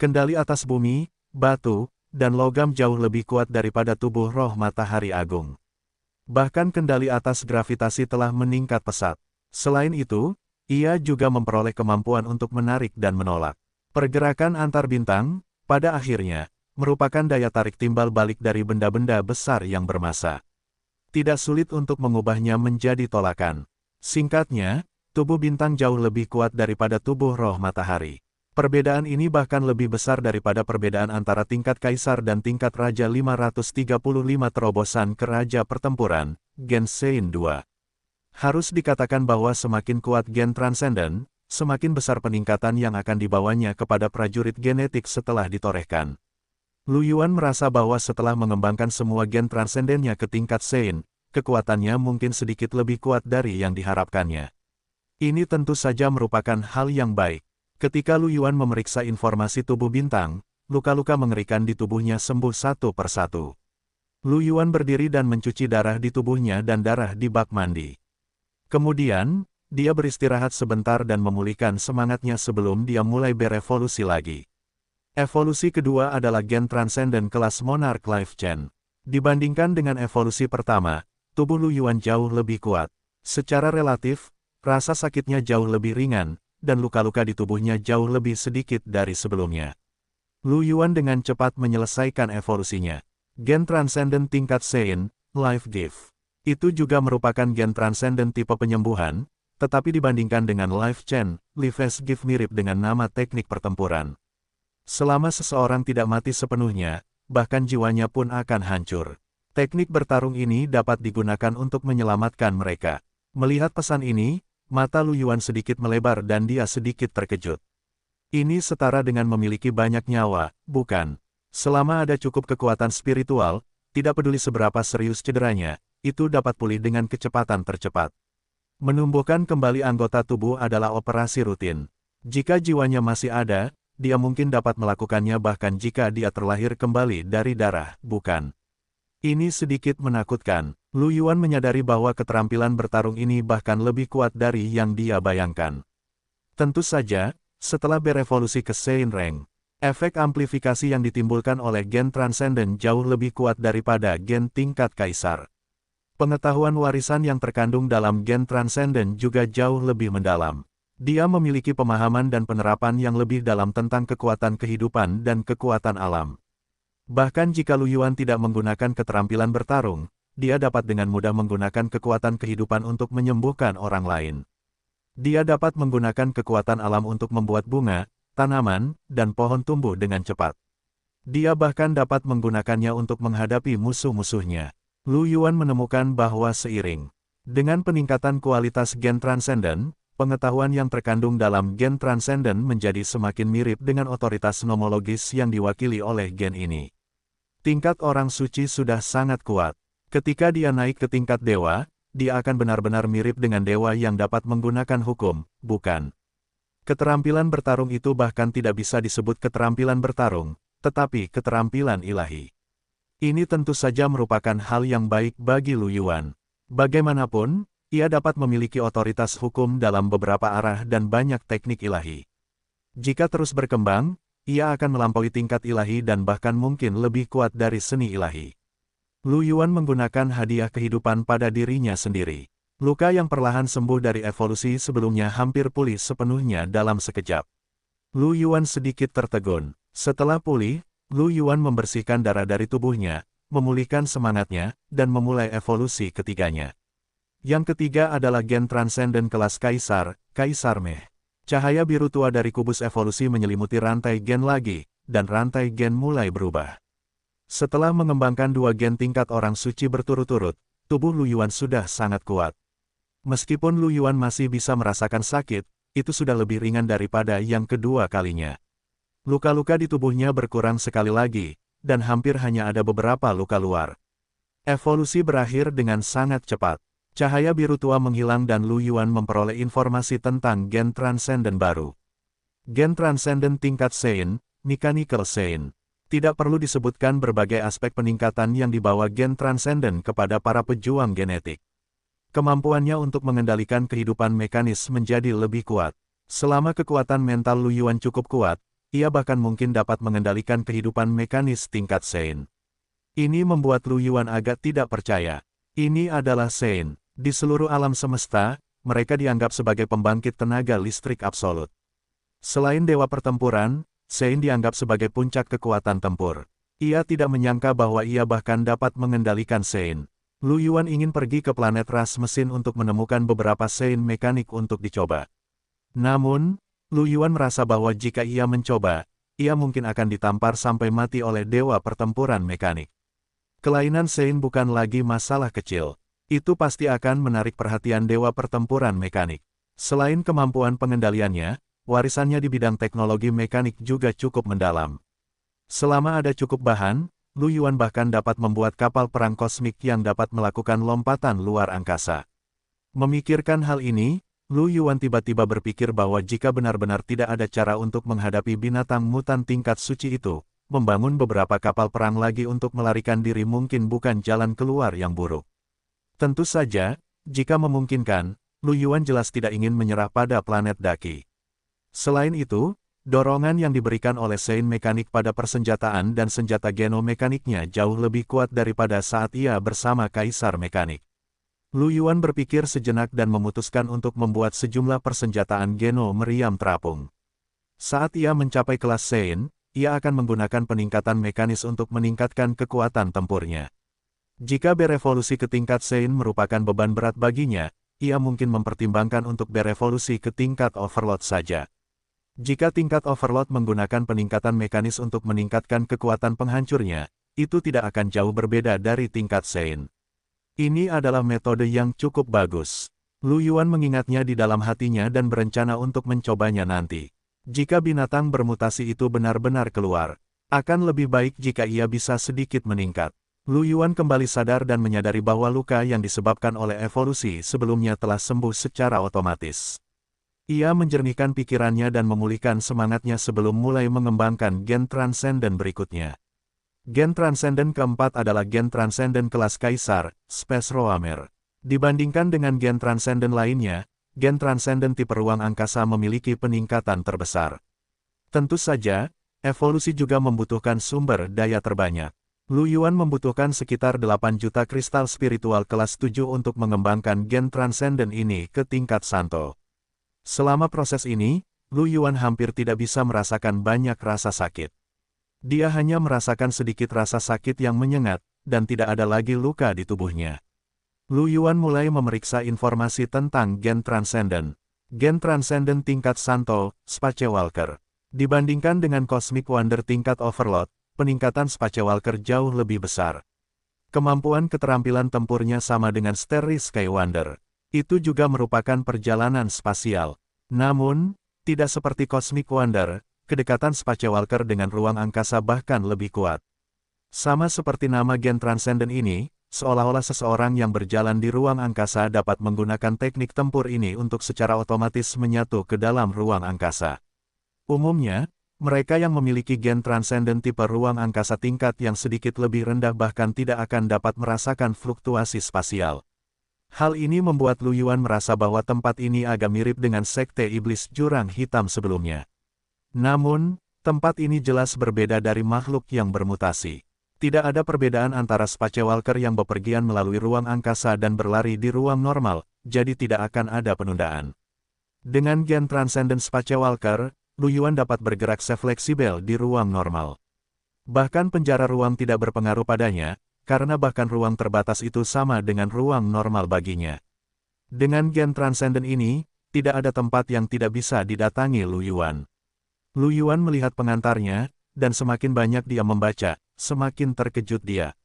Kendali atas bumi, batu, dan logam jauh lebih kuat daripada tubuh roh matahari agung. Bahkan kendali atas gravitasi telah meningkat pesat. Selain itu, ia juga memperoleh kemampuan untuk menarik dan menolak. Pergerakan antar bintang, pada akhirnya, merupakan daya tarik timbal balik dari benda-benda besar yang bermassa. Tidak sulit untuk mengubahnya menjadi tolakan. Singkatnya, tubuh bintang jauh lebih kuat daripada tubuh roh matahari. Perbedaan ini bahkan lebih besar daripada perbedaan antara tingkat kaisar dan tingkat raja 535 terobosan ke raja pertempuran, gen Sein 2. Harus dikatakan bahwa semakin kuat gen transenden, semakin besar peningkatan yang akan dibawanya kepada prajurit genetik setelah ditorehkan. Lu Yuan merasa bahwa setelah mengembangkan semua gen transendennya ke tingkat Sein, kekuatannya mungkin sedikit lebih kuat dari yang diharapkannya. Ini tentu saja merupakan hal yang baik. Ketika Lu Yuan memeriksa informasi tubuh bintang, luka-luka mengerikan di tubuhnya sembuh satu persatu. Lu Yuan berdiri dan mencuci darah di tubuhnya dan darah di bak mandi. Kemudian, dia beristirahat sebentar dan memulihkan semangatnya sebelum dia mulai berevolusi lagi. Evolusi kedua adalah gen transenden kelas Monarch Life Gen. Dibandingkan dengan evolusi pertama, tubuh Lu Yuan jauh lebih kuat. Secara relatif, rasa sakitnya jauh lebih ringan, dan luka-luka di tubuhnya jauh lebih sedikit dari sebelumnya. Lu Yuan dengan cepat menyelesaikan evolusinya. Gen transenden tingkat Sein, Life Gift. Itu juga merupakan gen transenden tipe penyembuhan, tetapi dibandingkan dengan Life Gen, Life Gift mirip dengan nama teknik pertempuran. Selama seseorang tidak mati sepenuhnya, bahkan jiwanya pun akan hancur. Teknik bertarung ini dapat digunakan untuk menyelamatkan mereka. Melihat pesan ini, mata Lu Yuan sedikit melebar dan dia sedikit terkejut. Ini setara dengan memiliki banyak nyawa, bukan? Selama ada cukup kekuatan spiritual, tidak peduli seberapa serius cederanya, itu dapat pulih dengan kecepatan tercepat. Menumbuhkan kembali anggota tubuh adalah operasi rutin. Jika jiwanya masih ada, dia mungkin dapat melakukannya bahkan jika dia terlahir kembali dari darah, bukan? Ini sedikit menakutkan. Lu Yuan menyadari bahwa keterampilan bertarung ini bahkan lebih kuat dari yang dia bayangkan. Tentu saja, setelah berevolusi ke Sein Reng, efek amplifikasi yang ditimbulkan oleh gen transenden jauh lebih kuat daripada gen tingkat kaisar. Pengetahuan warisan yang terkandung dalam gen transenden juga jauh lebih mendalam. Dia memiliki pemahaman dan penerapan yang lebih dalam tentang kekuatan kehidupan dan kekuatan alam. Bahkan jika Lu Yuan tidak menggunakan keterampilan bertarung, dia dapat dengan mudah menggunakan kekuatan kehidupan untuk menyembuhkan orang lain. Dia dapat menggunakan kekuatan alam untuk membuat bunga, tanaman, dan pohon tumbuh dengan cepat. Dia bahkan dapat menggunakannya untuk menghadapi musuh-musuhnya. Lu Yuan menemukan bahwa seiring dengan peningkatan kualitas gen transenden, pengetahuan yang terkandung dalam gen transenden menjadi semakin mirip dengan otoritas nomologis yang diwakili oleh gen ini. Tingkat orang suci sudah sangat kuat. Ketika dia naik ke tingkat dewa, dia akan benar-benar mirip dengan dewa yang dapat menggunakan hukum, bukan? Keterampilan bertarung itu bahkan tidak bisa disebut keterampilan bertarung, tetapi keterampilan ilahi. Ini tentu saja merupakan hal yang baik bagi Lu Yuan. Bagaimanapun, ia dapat memiliki otoritas hukum dalam beberapa arah dan banyak teknik ilahi. Jika terus berkembang, ia akan melampaui tingkat ilahi dan bahkan mungkin lebih kuat dari seni ilahi. Lu Yuan menggunakan hadiah kehidupan pada dirinya sendiri. Luka yang perlahan sembuh dari evolusi sebelumnya hampir pulih sepenuhnya dalam sekejap. Lu Yuan sedikit tertegun. Setelah pulih, Lu Yuan membersihkan darah dari tubuhnya, memulihkan semangatnya, dan memulai evolusi ketiganya. Yang ketiga adalah gen transenden kelas Kaisar, Kaisar Meh. Cahaya biru tua dari kubus evolusi menyelimuti rantai gen lagi, dan rantai gen mulai berubah. Setelah mengembangkan dua gen tingkat orang suci berturut-turut, tubuh Lu Yuan sudah sangat kuat. Meskipun Lu Yuan masih bisa merasakan sakit, itu sudah lebih ringan daripada yang kedua kalinya. Luka-luka di tubuhnya berkurang sekali lagi, dan hampir hanya ada beberapa luka luar. Evolusi berakhir dengan sangat cepat. Cahaya biru tua menghilang dan Lu Yuan memperoleh informasi tentang gen transenden baru. Gen transenden tingkat Sein, Mechanical Sein. Tidak perlu disebutkan berbagai aspek peningkatan yang dibawa gen transenden kepada para pejuang genetik. Kemampuannya untuk mengendalikan kehidupan mekanis menjadi lebih kuat. Selama kekuatan mental Lu Yuan cukup kuat, ia bahkan mungkin dapat mengendalikan kehidupan mekanis tingkat Sein. Ini membuat Lu Yuan agak tidak percaya. Ini adalah Sein. Di seluruh alam semesta, mereka dianggap sebagai pembangkit tenaga listrik absolut. Selain dewa pertempuran, Sein dianggap sebagai puncak kekuatan tempur. Ia tidak menyangka bahwa ia bahkan dapat mengendalikan Sein. Lu Yuan ingin pergi ke planet ras mesin untuk menemukan beberapa Sein mekanik untuk dicoba. Namun, Lu Yuan merasa bahwa jika ia mencoba, ia mungkin akan ditampar sampai mati oleh dewa pertempuran mekanik. Kelainan Sein bukan lagi masalah kecil. Itu pasti akan menarik perhatian dewa pertempuran mekanik. Selain kemampuan pengendaliannya, warisannya di bidang teknologi mekanik juga cukup mendalam. Selama ada cukup bahan, Lu Yuan bahkan dapat membuat kapal perang kosmik yang dapat melakukan lompatan luar angkasa. Memikirkan hal ini, Lu Yuan tiba-tiba berpikir bahwa jika benar-benar tidak ada cara untuk menghadapi binatang mutan tingkat suci itu, membangun beberapa kapal perang lagi untuk melarikan diri mungkin bukan jalan keluar yang buruk. Tentu saja, jika memungkinkan, Lu Yuan jelas tidak ingin menyerah pada planet Daki. Selain itu, dorongan yang diberikan oleh Sein mekanik pada persenjataan dan senjata genomekaniknya jauh lebih kuat daripada saat ia bersama Kaisar Mekanik. Lu Yuan berpikir sejenak dan memutuskan untuk membuat sejumlah persenjataan geno meriam terapung. Saat ia mencapai kelas Sein, ia akan menggunakan peningkatan mekanis untuk meningkatkan kekuatan tempurnya. Jika berevolusi ke tingkat Sein merupakan beban berat baginya, ia mungkin mempertimbangkan untuk berevolusi ke tingkat Overlord saja. Jika tingkat Overlord menggunakan peningkatan mekanis untuk meningkatkan kekuatan penghancurnya, itu tidak akan jauh berbeda dari tingkat Sein. Ini adalah metode yang cukup bagus. Lu Yuan mengingatnya di dalam hatinya dan berencana untuk mencobanya nanti. Jika binatang bermutasi itu benar-benar keluar, akan lebih baik jika ia bisa sedikit meningkat. Lu Yuan kembali sadar dan menyadari bahwa luka yang disebabkan oleh evolusi sebelumnya telah sembuh secara otomatis. Ia menjernihkan pikirannya dan memulihkan semangatnya sebelum mulai mengembangkan gen transenden berikutnya. Gen transenden keempat adalah gen transenden kelas Kaisar, Space Roamer. Dibandingkan dengan gen transenden lainnya, gen transenden tipe ruang angkasa memiliki peningkatan terbesar. Tentu saja, evolusi juga membutuhkan sumber daya terbanyak. Lu Yuan membutuhkan sekitar 8 juta kristal spiritual kelas 7 untuk mengembangkan gen transenden ini ke tingkat Santo. Selama proses ini, Lu Yuan hampir tidak bisa merasakan banyak rasa sakit. Dia hanya merasakan sedikit rasa sakit yang menyengat, dan tidak ada lagi luka di tubuhnya. Lu Yuan mulai memeriksa informasi tentang gen transenden. Gen transenden tingkat Santo, Spacewalker. Dibandingkan dengan Cosmic Wonder tingkat Overlord, peningkatan Spacewalker jauh lebih besar. Kemampuan keterampilan tempurnya sama dengan Starry Skywander. Itu juga merupakan perjalanan spasial. Namun, tidak seperti Cosmic Wonder, kedekatan Spacewalker dengan ruang angkasa bahkan lebih kuat. Sama seperti nama gen transenden ini, seolah-olah seseorang yang berjalan di ruang angkasa dapat menggunakan teknik tempur ini untuk secara otomatis menyatu ke dalam ruang angkasa. Umumnya, mereka yang memiliki gen transenden tipe ruang angkasa tingkat yang sedikit lebih rendah bahkan tidak akan dapat merasakan fluktuasi spasial. Hal ini membuat Lu Yuan merasa bahwa tempat ini agak mirip dengan sekte iblis jurang hitam sebelumnya. Namun, tempat ini jelas berbeda dari makhluk yang bermutasi. Tidak ada perbedaan antara Spacewalker yang bepergian melalui ruang angkasa dan berlari di ruang normal, jadi tidak akan ada penundaan. Dengan gen transenden Spacewalker, Lu Yuan dapat bergerak sefleksibel di ruang normal. Bahkan penjara ruang tidak berpengaruh padanya, karena bahkan ruang terbatas itu sama dengan ruang normal baginya. Dengan gen transenden ini, tidak ada tempat yang tidak bisa didatangi Lu Yuan. Lu Yuan melihat pengantarnya, dan semakin banyak dia membaca, semakin terkejut dia.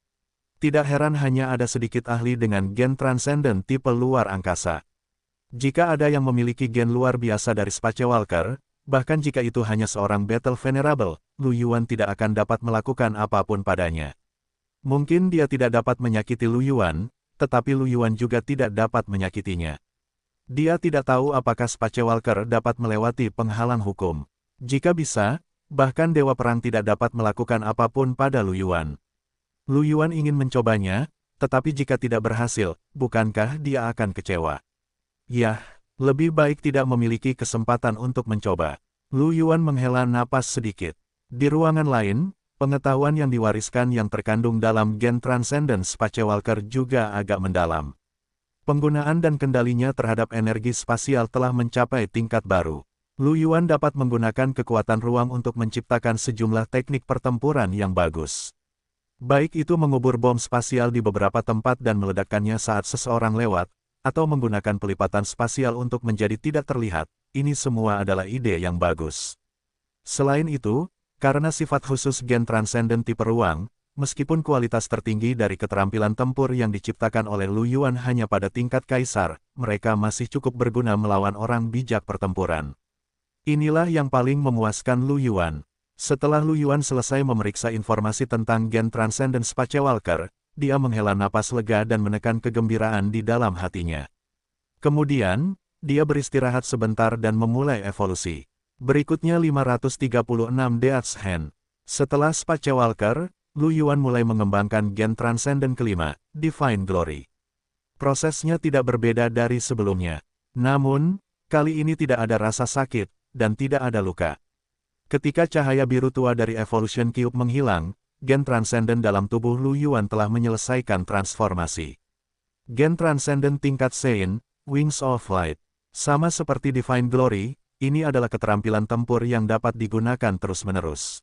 Tidak heran hanya ada sedikit ahli dengan gen transenden tipe luar angkasa. Jika ada yang memiliki gen luar biasa dari Spacewalker, bahkan jika itu hanya seorang Battle Venerable, Lu Yuan tidak akan dapat melakukan apapun padanya. Mungkin dia tidak dapat menyakiti Lu Yuan, tetapi Lu Yuan juga tidak dapat menyakitinya. Dia tidak tahu apakah Spacewalker dapat melewati penghalang hukum. Jika bisa, bahkan Dewa Perang tidak dapat melakukan apapun pada Lu Yuan. Lu Yuan ingin mencobanya, tetapi jika tidak berhasil, bukankah dia akan kecewa? Yah, lebih baik tidak memiliki kesempatan untuk mencoba. Lu Yuan menghela napas sedikit. Di ruangan lain, pengetahuan yang diwariskan yang terkandung dalam gen transenden Spacewalker juga agak mendalam. Penggunaan dan kendalinya terhadap energi spasial telah mencapai tingkat baru. Lu Yuan dapat menggunakan kekuatan ruang untuk menciptakan sejumlah teknik pertempuran yang bagus. Baik itu mengubur bom spasial di beberapa tempat dan meledakkannya saat seseorang lewat, atau menggunakan pelipatan spasial untuk menjadi tidak terlihat, ini semua adalah ide yang bagus. Selain itu, karena sifat khusus gen transenden tipe ruang, meskipun kualitas tertinggi dari keterampilan tempur yang diciptakan oleh Lu Yuan hanya pada tingkat kaisar, mereka masih cukup berguna melawan orang bijak pertempuran. Inilah yang paling memuaskan Lu Yuan. Setelah Lu Yuan selesai memeriksa informasi tentang gen transenden Spacewalker, dia menghela napas lega dan menekan kegembiraan di dalam hatinya. Kemudian, dia beristirahat sebentar dan memulai evolusi. Berikutnya 536 Death's Hand. Setelah Spacewalker, Lu Yuan mulai mengembangkan gen transenden kelima, Divine Glory. Prosesnya tidak berbeda dari sebelumnya. Namun, kali ini tidak ada rasa sakit, dan tidak ada luka. Ketika cahaya biru tua dari Evolution Cube menghilang, gen transenden dalam tubuh Lu Yuan telah menyelesaikan transformasi. Gen transenden tingkat Sein, Wings of Light. Sama seperti Divine Glory, ini adalah keterampilan tempur yang dapat digunakan terus-menerus.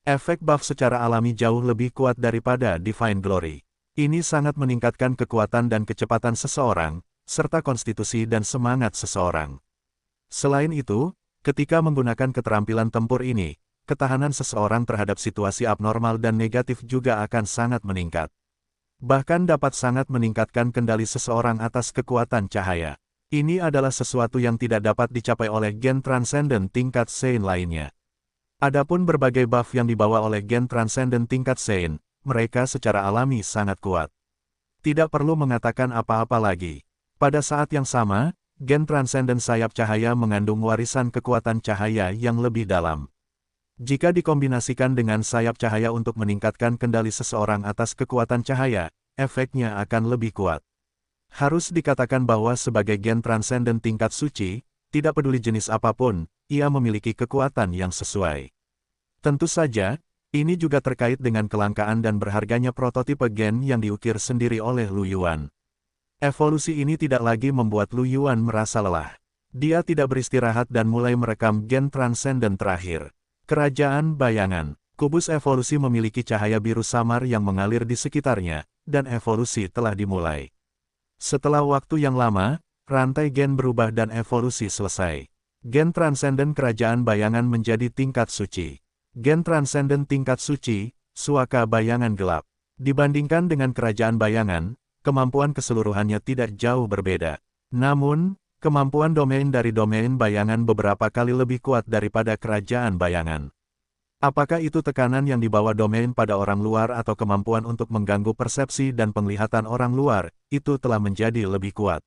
Efek buff secara alami jauh lebih kuat daripada Divine Glory. Ini sangat meningkatkan kekuatan dan kecepatan seseorang, serta konstitusi dan semangat seseorang. Selain itu, ketika menggunakan keterampilan tempur ini, ketahanan seseorang terhadap situasi abnormal dan negatif juga akan sangat meningkat. Bahkan dapat sangat meningkatkan kendali seseorang atas kekuatan cahaya. Ini adalah sesuatu yang tidak dapat dicapai oleh gen transenden tingkat Sein lainnya. Adapun berbagai buff yang dibawa oleh gen transenden tingkat Sein, mereka secara alami sangat kuat. Tidak perlu mengatakan apa-apa lagi. Pada saat yang sama, gen transenden sayap cahaya mengandung warisan kekuatan cahaya yang lebih dalam. Jika dikombinasikan dengan sayap cahaya untuk meningkatkan kendali seseorang atas kekuatan cahaya, efeknya akan lebih kuat. Harus dikatakan bahwa sebagai gen transenden tingkat suci, tidak peduli jenis apapun, ia memiliki kekuatan yang sesuai. Tentu saja, ini juga terkait dengan kelangkaan dan berharganya prototipe gen yang diukir sendiri oleh Lu Yuan. Evolusi ini tidak lagi membuat Lu Yuan merasa lelah. Dia tidak beristirahat dan mulai merekam gen transenden terakhir. Kerajaan Bayangan. Kubus evolusi memiliki cahaya biru samar yang mengalir di sekitarnya, dan evolusi telah dimulai. Setelah waktu yang lama, rantai gen berubah dan evolusi selesai. Gen transenden Kerajaan Bayangan menjadi tingkat suci. Gen transenden tingkat suci, Suaka Bayangan Gelap. Dibandingkan dengan Kerajaan Bayangan, kemampuan keseluruhannya tidak jauh berbeda. Namun, kemampuan domain dari domain bayangan beberapa kali lebih kuat daripada Kerajaan Bayangan. Apakah itu tekanan yang dibawa domain pada orang luar atau kemampuan untuk mengganggu persepsi dan penglihatan orang luar, itu telah menjadi lebih kuat.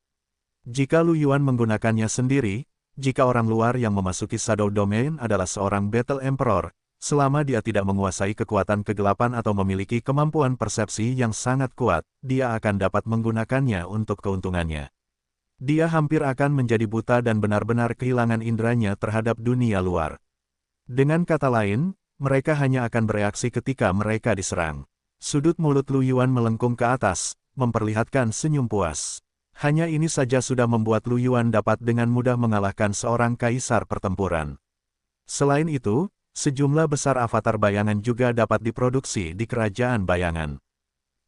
Jika Lu Yuan menggunakannya sendiri, jika orang luar yang memasuki Shadow Domain adalah seorang Battle Emperor, selama dia tidak menguasai kekuatan kegelapan atau memiliki kemampuan persepsi yang sangat kuat, dia akan dapat menggunakannya untuk keuntungannya. Dia hampir akan menjadi buta dan benar-benar kehilangan inderanya terhadap dunia luar. Dengan kata lain, mereka hanya akan bereaksi ketika mereka diserang. Sudut mulut Lu Yuan melengkung ke atas, memperlihatkan senyum puas. Hanya ini saja sudah membuat Lu Yuan dapat dengan mudah mengalahkan seorang kaisar pertempuran. Selain itu, sejumlah besar avatar bayangan juga dapat diproduksi di Kerajaan Bayangan.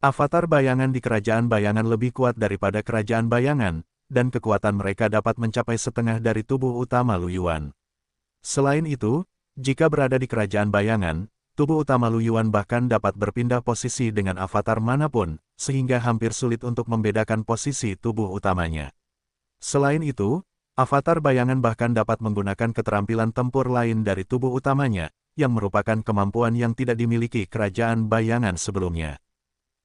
Avatar bayangan di Kerajaan Bayangan lebih kuat daripada Kerajaan Bayangan, dan kekuatan mereka dapat mencapai setengah dari tubuh utama Lu Yuan. Selain itu, jika berada di Kerajaan Bayangan, tubuh utama Lu Yuan bahkan dapat berpindah posisi dengan avatar manapun, sehingga hampir sulit untuk membedakan posisi tubuh utamanya. Selain itu, avatar bayangan bahkan dapat menggunakan keterampilan tempur lain dari tubuh utamanya, yang merupakan kemampuan yang tidak dimiliki Kerajaan Bayangan sebelumnya.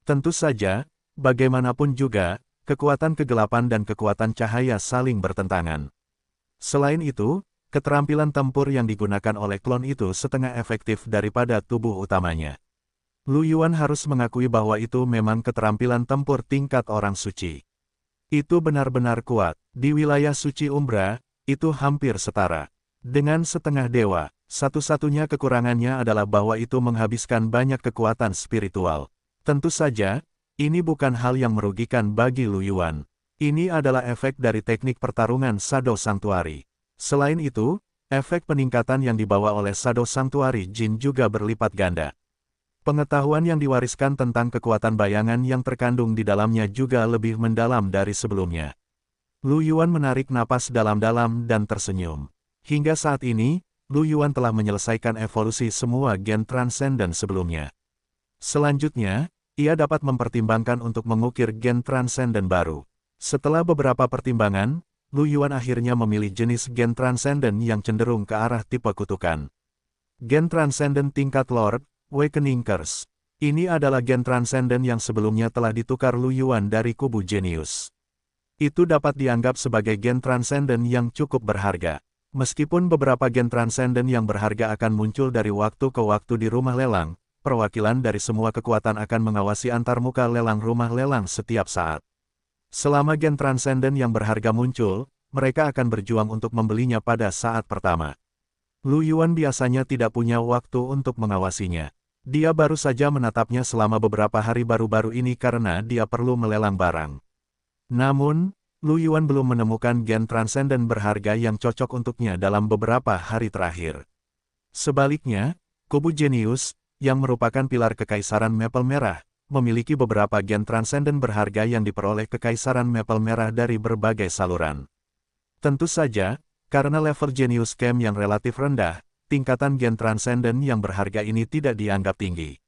Tentu saja, bagaimanapun juga, kekuatan kegelapan dan kekuatan cahaya saling bertentangan. Selain itu, keterampilan tempur yang digunakan oleh klon itu setengah efektif daripada tubuh utamanya. Lu Yuan harus mengakui bahwa itu memang keterampilan tempur tingkat orang suci. Itu benar-benar kuat. Di wilayah suci Umbra, itu hampir setara dengan setengah dewa. Satu-satunya kekurangannya adalah bahwa itu menghabiskan banyak kekuatan spiritual. Tentu saja, ini bukan hal yang merugikan bagi Lu Yuan. Ini adalah efek dari teknik pertarungan Shadow Sanctuary. Selain itu, efek peningkatan yang dibawa oleh Shadow Sanctuary Jin juga berlipat ganda. Pengetahuan yang diwariskan tentang kekuatan bayangan yang terkandung di dalamnya juga lebih mendalam dari sebelumnya. Lu Yuan menarik napas dalam-dalam dan tersenyum. Hingga saat ini, Lu Yuan telah menyelesaikan evolusi semua gen transenden sebelumnya. Selanjutnya, ia dapat mempertimbangkan untuk mengukir gen transenden baru. Setelah beberapa pertimbangan, Lu Yuan akhirnya memilih jenis gen transenden yang cenderung ke arah tipe kutukan. Gen transenden tingkat Lord, Awakening Curse. Ini adalah gen transenden yang sebelumnya telah ditukar Lu Yuan dari kubu Genius. Itu dapat dianggap sebagai gen transenden yang cukup berharga. Meskipun beberapa gen transenden yang berharga akan muncul dari waktu ke waktu di rumah lelang, perwakilan dari semua kekuatan akan mengawasi antarmuka lelang rumah lelang setiap saat. Selama gen transenden yang berharga muncul, mereka akan berjuang untuk membelinya pada saat pertama. Lu Yuan biasanya tidak punya waktu untuk mengawasinya. Dia baru saja menatapnya selama beberapa hari baru-baru ini karena dia perlu melelang barang. Namun, Lu Yuan belum menemukan gen transenden berharga yang cocok untuknya dalam beberapa hari terakhir. Sebaliknya, kubu Genius, yang merupakan pilar Kekaisaran Maple Merah, memiliki beberapa gen transenden berharga yang diperoleh Kekaisaran Maple Merah dari berbagai saluran. Tentu saja, karena level Genius Camp yang relatif rendah, tingkatan gen transenden yang berharga ini tidak dianggap tinggi.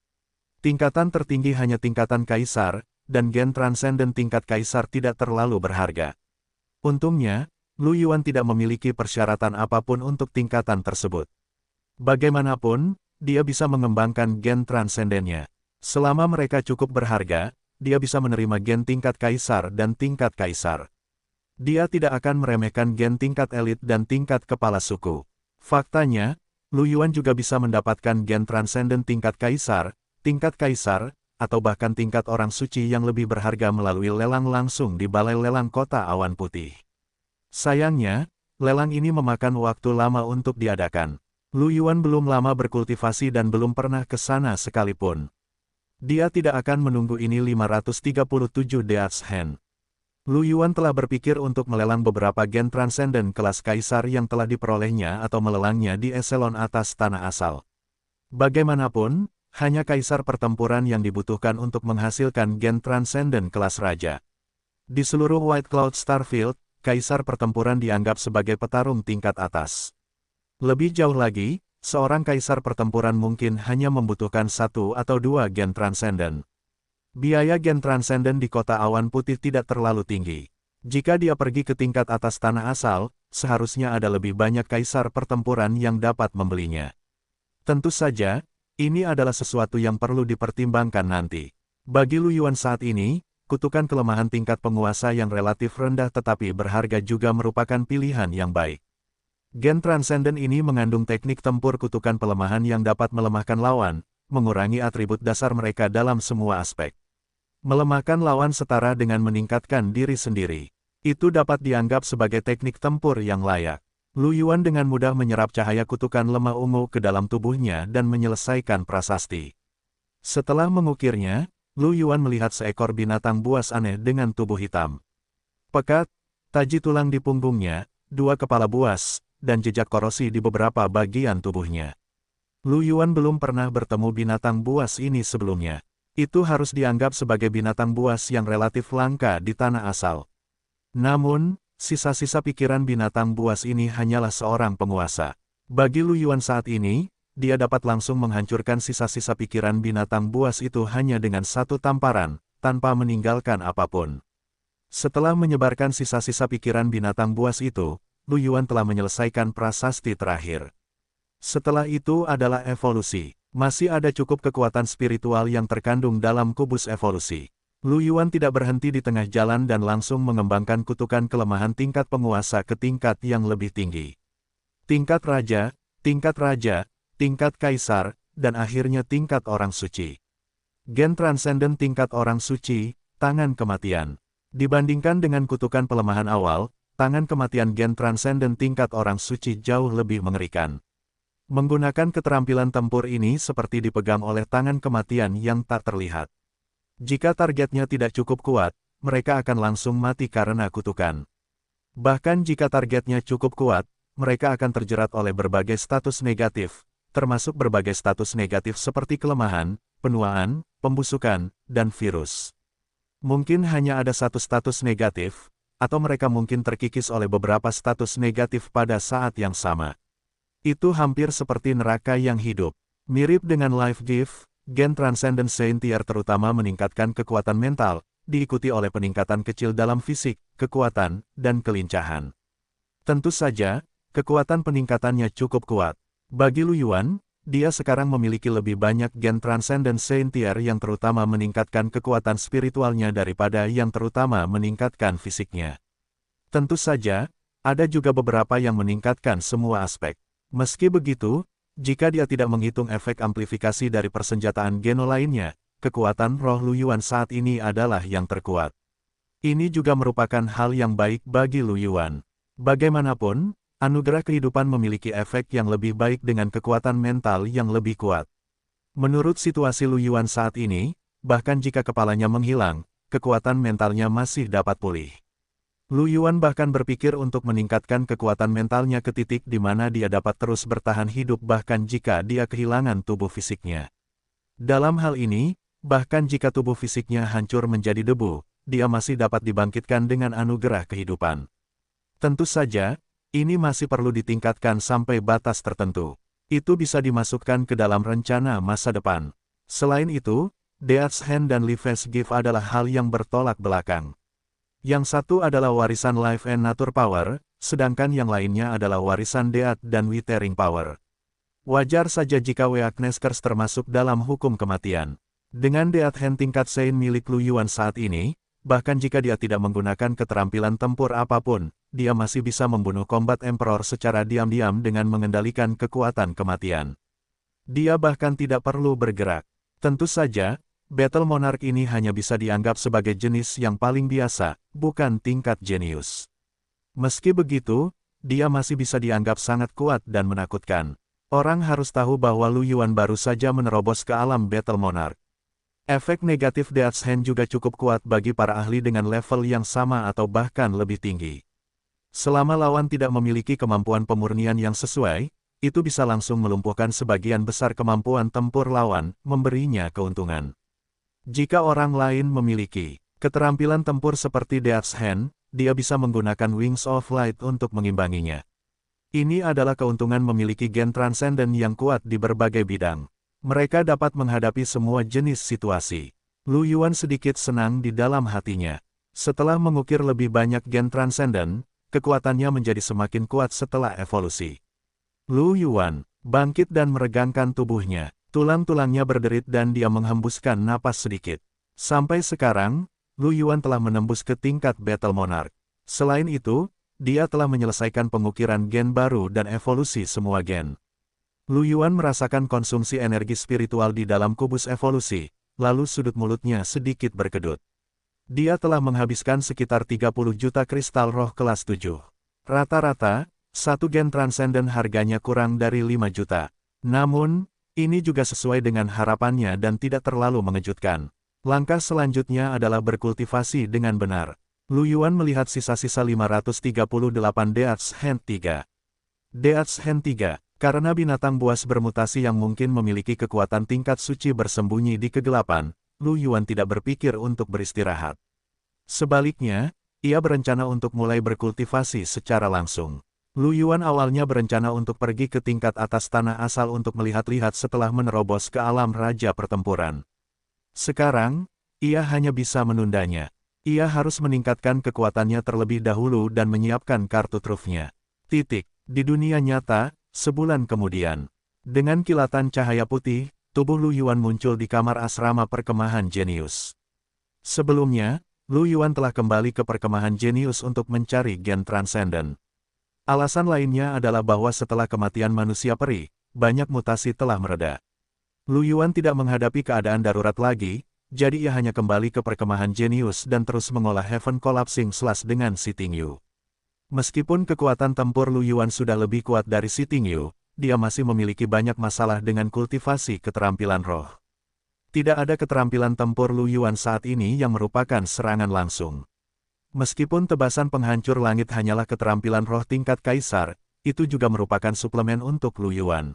Tingkatan tertinggi hanya tingkatan Kaisar, dan gen transenden tingkat Kaisar tidak terlalu berharga. Untungnya, Lu Yuan tidak memiliki persyaratan apapun untuk tingkatan tersebut. Bagaimanapun, dia bisa mengembangkan gen transendennya. Selama mereka cukup berharga, dia bisa menerima gen tingkat kaisar dan tingkat kaisar. Dia tidak akan meremehkan gen tingkat elit dan tingkat kepala suku. Faktanya, Lu Yuan juga bisa mendapatkan gen transenden tingkat kaisar, atau bahkan tingkat orang suci yang lebih berharga melalui lelang langsung di Balai Lelang Kota Awan Putih. Sayangnya, lelang ini memakan waktu lama untuk diadakan. Lu Yuan belum lama berkultivasi dan belum pernah ke sana sekalipun. Dia tidak akan menunggu ini 537 Death's Hand. Lu Yuan telah berpikir untuk melelang beberapa gen transenden kelas kaisar yang telah diperolehnya atau melelangnya di eselon atas tanah asal. Bagaimanapun, hanya kaisar pertempuran yang dibutuhkan untuk menghasilkan gen transenden kelas raja. Di seluruh White Cloud Starfield, kaisar pertempuran dianggap sebagai petarung tingkat atas. Lebih jauh lagi, seorang kaisar pertempuran mungkin hanya membutuhkan 1 atau 2 gen transenden. Biaya gen transenden di Kota Awan Putih tidak terlalu tinggi. Jika dia pergi ke tingkat atas tanah asal, seharusnya ada lebih banyak kaisar pertempuran yang dapat membelinya. Tentu saja, ini adalah sesuatu yang perlu dipertimbangkan nanti. Bagi Lu Yuan saat ini, kutukan kelemahan tingkat penguasa yang relatif rendah tetapi berharga juga merupakan pilihan yang baik. Gen transenden ini mengandung teknik tempur kutukan pelemahan yang dapat melemahkan lawan, mengurangi atribut dasar mereka dalam semua aspek. Melemahkan lawan setara dengan meningkatkan diri sendiri. Itu dapat dianggap sebagai teknik tempur yang layak. Lu Yuan dengan mudah menyerap cahaya kutukan lemah ungu ke dalam tubuhnya dan menyelesaikan prasasti. Setelah mengukirnya, Lu Yuan melihat seekor binatang buas aneh dengan tubuh hitam pekat, taji tulang di punggungnya, 2 kepala buas, dan jejak korosi di beberapa bagian tubuhnya. Lu Yuan belum pernah bertemu binatang buas ini sebelumnya. Itu harus dianggap sebagai binatang buas yang relatif langka di tanah asal. Namun, sisa-sisa pikiran binatang buas ini hanyalah seorang penguasa. Bagi Lu Yuan saat ini, dia dapat langsung menghancurkan sisa-sisa pikiran binatang buas itu hanya dengan satu tamparan, tanpa meninggalkan apapun. Setelah menyebarkan sisa-sisa pikiran binatang buas itu, Lu Yuan telah menyelesaikan prasasti terakhir. Setelah itu adalah evolusi. Masih ada cukup kekuatan spiritual yang terkandung dalam kubus evolusi. Lu Yuan tidak berhenti di tengah jalan dan langsung mengembangkan kutukan kelemahan tingkat penguasa ke tingkat yang lebih tinggi. Tingkat raja, tingkat kaisar, dan akhirnya tingkat orang suci. Gen transenden tingkat orang suci, tangan kematian. Dibandingkan dengan kutukan pelemahan awal, tangan kematian gen transenden tingkat orang suci jauh lebih mengerikan. Menggunakan keterampilan tempur ini seperti dipegang oleh tangan kematian yang tak terlihat. Jika targetnya tidak cukup kuat, mereka akan langsung mati karena kutukan. Bahkan jika targetnya cukup kuat, mereka akan terjerat oleh berbagai status negatif, termasuk berbagai status negatif seperti kelemahan, penuaan, pembusukan, dan virus. Mungkin hanya ada satu status negatif, atau mereka mungkin terkikis oleh beberapa status negatif pada saat yang sama. Itu hampir seperti neraka yang hidup. Mirip dengan Life Gift, gen Transcendent Saint-Tier terutama meningkatkan kekuatan mental, diikuti oleh peningkatan kecil dalam fisik, kekuatan, dan kelincahan. Tentu saja, kekuatan peningkatannya cukup kuat. Bagi Lu Yuan, dia sekarang memiliki lebih banyak gen Transcendent Saint-Tier yang terutama meningkatkan kekuatan spiritualnya daripada yang terutama meningkatkan fisiknya. Tentu saja, ada juga beberapa yang meningkatkan semua aspek. Meski begitu, jika dia tidak menghitung efek amplifikasi dari persenjataan geno lainnya, kekuatan roh Lu Yuan saat ini adalah yang terkuat. Ini juga merupakan hal yang baik bagi Lu Yuan. Bagaimanapun, anugerah kehidupan memiliki efek yang lebih baik dengan kekuatan mental yang lebih kuat. Menurut situasi Lu Yuan saat ini, bahkan jika kepalanya menghilang, kekuatan mentalnya masih dapat pulih. Lu Yuan bahkan berpikir untuk meningkatkan kekuatan mentalnya ke titik di mana dia dapat terus bertahan hidup bahkan jika dia kehilangan tubuh fisiknya. Dalam hal ini, bahkan jika tubuh fisiknya hancur menjadi debu, dia masih dapat dibangkitkan dengan anugerah kehidupan. Tentu saja, ini masih perlu ditingkatkan sampai batas tertentu. Itu bisa dimasukkan ke dalam rencana masa depan. Selain itu, Death's Hand dan Lives Gift adalah hal yang bertolak belakang. Yang satu adalah warisan Life and Nature Power, sedangkan yang lainnya adalah warisan Death dan Withering Power. Wajar saja jika Weakness Curse termasuk dalam hukum kematian. Dengan Death Hand tingkat Sein milik Lu Yuan saat ini, bahkan jika dia tidak menggunakan keterampilan tempur apapun, dia masih bisa membunuh Combat Emperor secara diam-diam dengan mengendalikan kekuatan kematian. Dia bahkan tidak perlu bergerak. Tentu saja, Battle Monarch ini hanya bisa dianggap sebagai jenis yang paling biasa, bukan tingkat jenius. Meski begitu, dia masih bisa dianggap sangat kuat dan menakutkan. Orang harus tahu bahwa Lu Yuan baru saja menerobos ke alam Battle Monarch. Efek negatif Death's Hand juga cukup kuat bagi para ahli dengan level yang sama atau bahkan lebih tinggi. Selama lawan tidak memiliki kemampuan pemurnian yang sesuai, itu bisa langsung melumpuhkan sebagian besar kemampuan tempur lawan, memberinya keuntungan. Jika orang lain memiliki keterampilan tempur seperti Death's Hand, dia bisa menggunakan Wings of Light untuk mengimbanginya. Ini adalah keuntungan memiliki gen transcendent yang kuat di berbagai bidang. Mereka dapat menghadapi semua jenis situasi. Lu Yuan sedikit senang di dalam hatinya. Setelah mengukir lebih banyak gen transcendent, kekuatannya menjadi semakin kuat setelah evolusi. Lu Yuan bangkit dan meregangkan tubuhnya. Tulang-tulangnya berderit dan dia menghembuskan napas sedikit. Sampai sekarang, Lu Yuan telah menembus ke tingkat Battle Monarch. Selain itu, dia telah menyelesaikan pengukiran gen baru dan evolusi semua gen. Lu Yuan merasakan konsumsi energi spiritual di dalam kubus evolusi, lalu sudut mulutnya sedikit berkedut. Dia telah menghabiskan sekitar 30 juta kristal roh kelas 7. Rata-rata, satu gen transcendent harganya kurang dari 5 juta. Namun, ini juga sesuai dengan harapannya dan tidak terlalu mengejutkan. Langkah selanjutnya adalah berkultivasi dengan benar. Lu Yuan melihat sisa-sisa 538 Death's Hand 3. Death's Hand 3. Karena binatang buas bermutasi yang mungkin memiliki kekuatan tingkat suci bersembunyi di kegelapan, Lu Yuan tidak berpikir untuk beristirahat. Sebaliknya, ia berencana untuk mulai berkultivasi secara langsung. Lu Yuan awalnya berencana untuk pergi ke tingkat atas tanah asal untuk melihat-lihat setelah menerobos ke alam raja pertempuran. Sekarang, ia hanya bisa menundanya. Ia harus meningkatkan kekuatannya terlebih dahulu dan menyiapkan kartu trufnya. Di dunia nyata, sebulan kemudian, dengan kilatan cahaya putih, tubuh Lu Yuan muncul di kamar asrama perkemahan jenius. Sebelumnya, Lu Yuan telah kembali ke perkemahan jenius untuk mencari gen transcendent. Alasan lainnya adalah bahwa setelah kematian manusia peri, banyak mutasi telah mereda. Lu Yuan tidak menghadapi keadaan darurat lagi, jadi ia hanya kembali ke perkemahan jenius dan terus mengolah Heaven Collapsing Slash dengan Si Tingyu. Meskipun kekuatan tempur Lu Yuan sudah lebih kuat dari Si Tingyu, dia masih memiliki banyak masalah dengan kultivasi keterampilan roh. Tidak ada keterampilan tempur Lu Yuan saat ini yang merupakan serangan langsung. Meskipun tebasan penghancur langit hanyalah keterampilan roh tingkat kaisar, itu juga merupakan suplemen untuk Lu Yuan.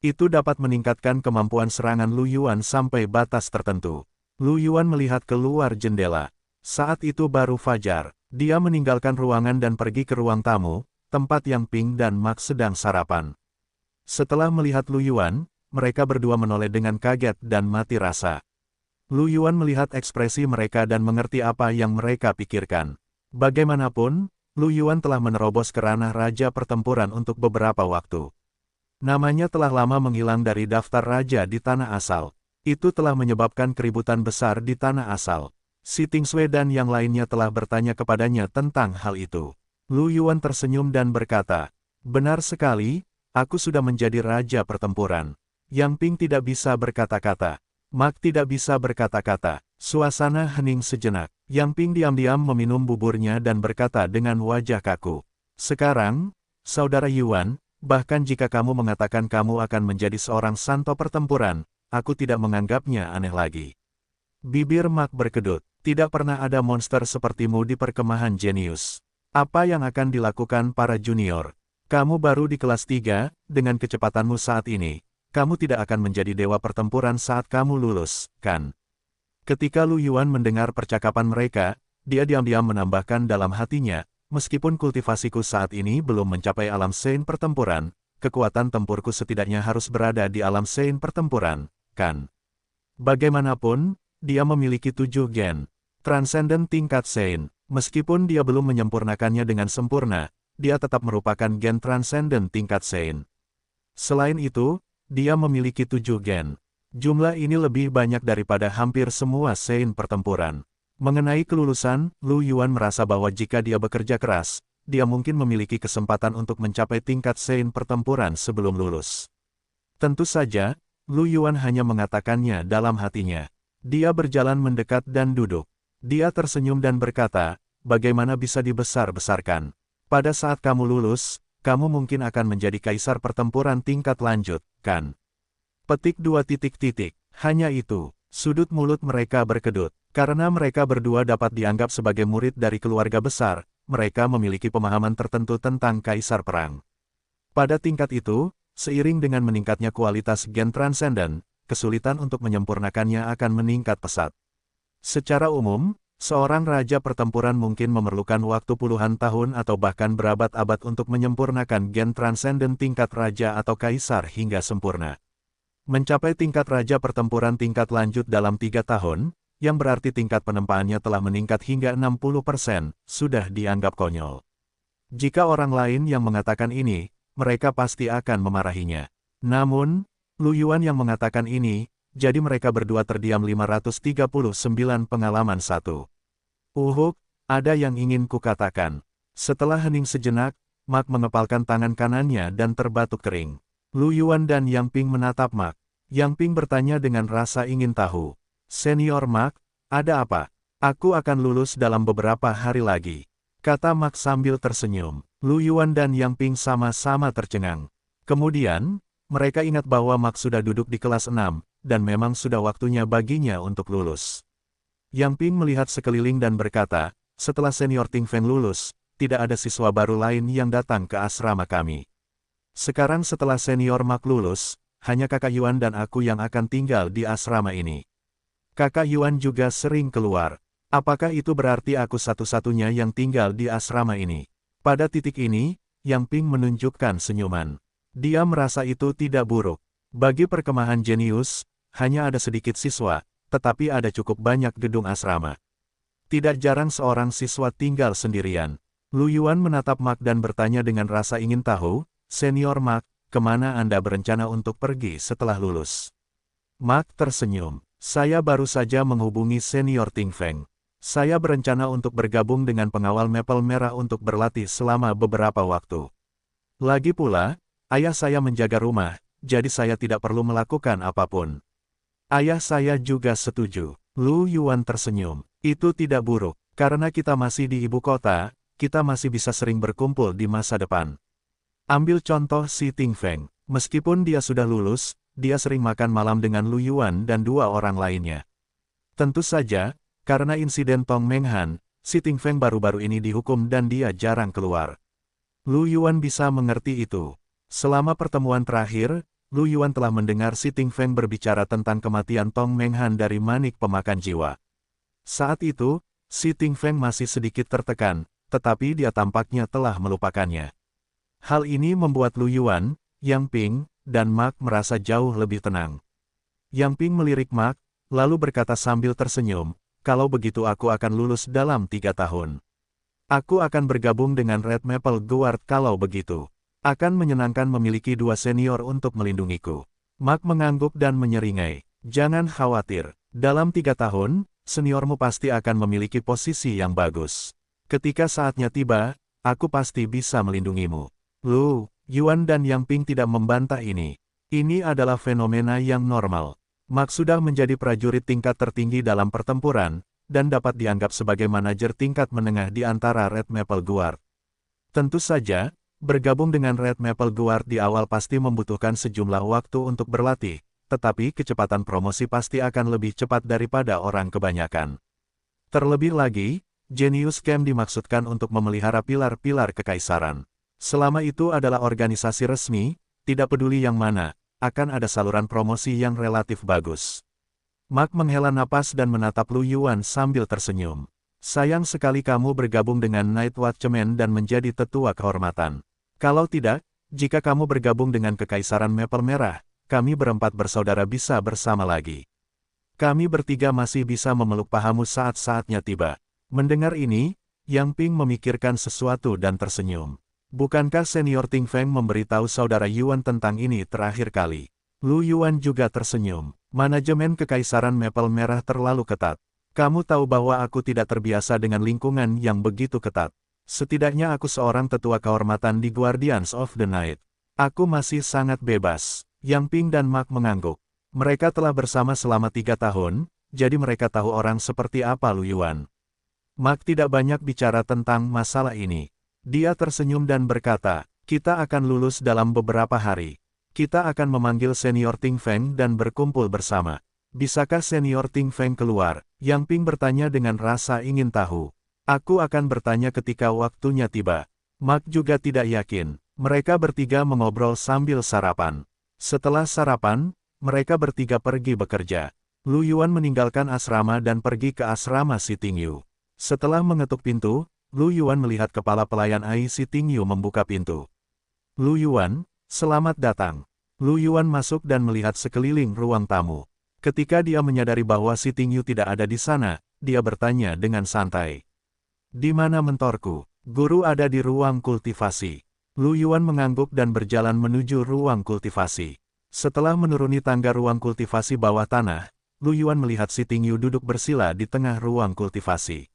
Itu dapat meningkatkan kemampuan serangan Lu Yuan sampai batas tertentu. Lu Yuan melihat keluar jendela. Saat itu baru fajar. Dia meninggalkan ruangan dan pergi ke ruang tamu, tempat yang Ping dan Max sedang sarapan. Setelah melihat Lu Yuan, mereka berdua menoleh dengan kaget dan mati rasa. Lu Yuan melihat ekspresi mereka dan mengerti apa yang mereka pikirkan. Bagaimanapun, Lu Yuan telah menerobos ke ranah raja pertempuran untuk beberapa waktu. Namanya telah lama menghilang dari daftar raja di tanah asal. Itu telah menyebabkan keributan besar di tanah asal. Si Tingsui dan yang lainnya telah bertanya kepadanya tentang hal itu. Lu Yuan tersenyum dan berkata, "Benar sekali, aku sudah menjadi raja pertempuran." Yang Ping tidak bisa berkata-kata. Mak tidak bisa berkata-kata. Suasana hening sejenak. Yang Ping diam-diam meminum buburnya dan berkata dengan wajah kaku, "Sekarang, Saudara Yuan, bahkan jika kamu mengatakan kamu akan menjadi seorang santo pertempuran, aku tidak menganggapnya aneh lagi." Bibir Mak berkedut. Tidak pernah ada monster sepertimu di perkemahan jenius. Apa yang akan dilakukan para junior? Kamu baru di kelas 3, dengan kecepatanmu saat ini, kamu tidak akan menjadi dewa pertempuran saat kamu lulus, kan? Ketika Lu Yuan mendengar percakapan mereka, dia diam-diam menambahkan dalam hatinya, meskipun kultivasiku saat ini belum mencapai alam Sein pertempuran, kekuatan tempurku setidaknya harus berada di alam Sein pertempuran, kan? Bagaimanapun, dia memiliki 7 gen Transcendent tingkat Sein. Meskipun dia belum menyempurnakannya dengan sempurna, dia tetap merupakan gen Transcendent tingkat Sein. Selain itu, dia memiliki 7 gen Jumlah ini lebih banyak daripada hampir semua sein pertempuran. Mengenai kelulusan, Lu Yuan merasa bahwa jika dia bekerja keras, dia mungkin memiliki kesempatan untuk mencapai tingkat sein pertempuran sebelum lulus. Tentu saja, Lu Yuan hanya mengatakannya dalam hatinya. Dia berjalan mendekat dan duduk. Dia tersenyum dan berkata, bagaimana bisa dibesar-besarkan? Pada saat kamu lulus, kamu mungkin akan menjadi kaisar pertempuran tingkat lanjut, kan? Petik 2 titik titik. Hanya itu, sudut mulut mereka berkedut. Karena mereka berdua dapat dianggap sebagai murid dari keluarga besar, mereka memiliki pemahaman tertentu tentang kaisar perang. Pada tingkat itu, seiring dengan meningkatnya kualitas gen transenden, kesulitan untuk menyempurnakannya akan meningkat pesat. Secara umum, seorang raja pertempuran mungkin memerlukan waktu puluhan tahun atau bahkan berabad-abad untuk menyempurnakan gen transenden tingkat raja atau kaisar hingga sempurna. Mencapai tingkat raja pertempuran tingkat lanjut dalam 3 tahun, yang berarti tingkat penempaannya telah meningkat hingga 60%, sudah dianggap konyol. Jika orang lain yang mengatakan ini, mereka pasti akan memarahinya. Namun, Lu Yuan yang mengatakan ini, jadi mereka berdua terdiam 539 pengalaman 1. Ada yang ingin kukatakan. Setelah hening sejenak, Mak mengepalkan tangan kanannya dan terbatuk kering. Lu Yuan dan Yang Ping menatap Mak. Yang Ping bertanya dengan rasa ingin tahu. Senior Mak, ada apa? Aku akan lulus dalam beberapa hari lagi. Kata Mak sambil tersenyum. Lu Yuan dan Yang Ping sama-sama tercengang. Kemudian, mereka ingat bahwa Mak sudah duduk di kelas 6, dan memang sudah waktunya baginya untuk lulus. Yang Ping melihat sekeliling dan berkata, setelah senior Ting Feng lulus, tidak ada siswa baru lain yang datang ke asrama kami. Sekarang setelah senior Mak lulus, hanya kakak Yuan dan aku yang akan tinggal di asrama ini. Kakak Yuan juga sering keluar. Apakah itu berarti aku satu-satunya yang tinggal di asrama ini? Pada titik ini, Yang Ping menunjukkan senyuman. Dia merasa itu tidak buruk. Bagi perkemahan jenius, hanya ada sedikit siswa, tetapi ada cukup banyak gedung asrama. Tidak jarang seorang siswa tinggal sendirian. Lu Yuan menatap Mak dan bertanya dengan rasa ingin tahu, Senior Mak, kemana Anda berencana untuk pergi setelah lulus? Mak tersenyum. Saya baru saja menghubungi senior Ting Feng. Saya berencana untuk bergabung dengan pengawal Maple Merah untuk berlatih selama beberapa waktu. Lagi pula, ayah saya menjaga rumah, jadi saya tidak perlu melakukan apapun. Ayah saya juga setuju. Lu Yuan tersenyum. Itu tidak buruk, karena kita masih di ibu kota, kita masih bisa sering berkumpul di masa depan. Ambil contoh si Ting Feng. Meskipun dia sudah lulus, dia sering makan malam dengan Lu Yuan dan 2 orang lainnya. Tentu saja, karena insiden Tong Menghan, si Ting Feng baru-baru ini dihukum dan dia jarang keluar. Lu Yuan bisa mengerti itu. Selama pertemuan terakhir, Lu Yuan telah mendengar si Ting Feng berbicara tentang kematian Tong Menghan dari manik pemakan jiwa. Saat itu, si Ting Feng masih sedikit tertekan, tetapi dia tampaknya telah melupakannya. Hal ini membuat Lu Yuan, Yang Ping, dan Mak merasa jauh lebih tenang. Yang Ping melirik Mak, lalu berkata sambil tersenyum, kalau begitu aku akan lulus dalam 3 tahun. Aku akan bergabung dengan Red Maple Guard kalau begitu. Akan menyenangkan memiliki 2 senior untuk melindungiku. Mak mengangguk dan menyeringai. Jangan khawatir, dalam 3 tahun, seniormu pasti akan memiliki posisi yang bagus. Ketika saatnya tiba, aku pasti bisa melindungimu. Lu Yuan dan Yang Ping tidak membantah ini. Ini adalah fenomena yang normal. Mak sudah menjadi prajurit tingkat tertinggi dalam pertempuran, dan dapat dianggap sebagai manajer tingkat menengah di antara Red Maple Guard. Tentu saja, bergabung dengan Red Maple Guard di awal pasti membutuhkan sejumlah waktu untuk berlatih, tetapi kecepatan promosi pasti akan lebih cepat daripada orang kebanyakan. Terlebih lagi, Genius Camp dimaksudkan untuk memelihara pilar-pilar kekaisaran. Selama itu adalah organisasi resmi, tidak peduli yang mana, akan ada saluran promosi yang relatif bagus. Mak menghela napas dan menatap Lu Yuan sambil tersenyum. Sayang sekali kamu bergabung dengan Night Watchman dan menjadi tetua kehormatan. Kalau tidak, jika kamu bergabung dengan Kekaisaran Maple Merah, kami berempat bersaudara bisa bersama lagi. Kami bertiga masih bisa memeluk pahamu saat-saatnya tiba. Mendengar ini, Yang Ping memikirkan sesuatu dan tersenyum. Bukankah senior Ting Feng memberitahu saudara Yuan tentang ini terakhir kali? Lu Yuan juga tersenyum. Manajemen Kekaisaran Maple Merah terlalu ketat. Kamu tahu bahwa aku tidak terbiasa dengan lingkungan yang begitu ketat. Setidaknya aku seorang tetua kehormatan di Guardians of the Night. Aku masih sangat bebas. Yang Ping dan Mark mengangguk. Mereka telah bersama selama 3 tahun, jadi mereka tahu orang seperti apa Lu Yuan. Mark tidak banyak bicara tentang masalah ini. Dia tersenyum dan berkata, kita akan lulus dalam beberapa hari. Kita akan memanggil senior Ting Feng dan berkumpul bersama. Bisakah senior Ting Feng keluar? Yang Ping bertanya dengan rasa ingin tahu. Aku akan bertanya ketika waktunya tiba. Mark juga tidak yakin. Mereka bertiga mengobrol sambil sarapan. Setelah sarapan, mereka bertiga pergi bekerja. Lu Yuan meninggalkan asrama dan pergi ke asrama Si Tingyu. Setelah mengetuk pintu, Lu Yuan melihat kepala pelayan Ai Si Tingyu membuka pintu. Lu Yuan, selamat datang. Lu Yuan masuk dan melihat sekeliling ruang tamu. Ketika dia menyadari bahwa Si Tingyu tidak ada di sana, dia bertanya dengan santai. Di mana mentorku? Guru ada di ruang kultivasi. Lu Yuan mengangguk dan berjalan menuju ruang kultivasi. Setelah menuruni tangga ruang kultivasi bawah tanah, Lu Yuan melihat Si Tingyu duduk bersila di tengah ruang kultivasi.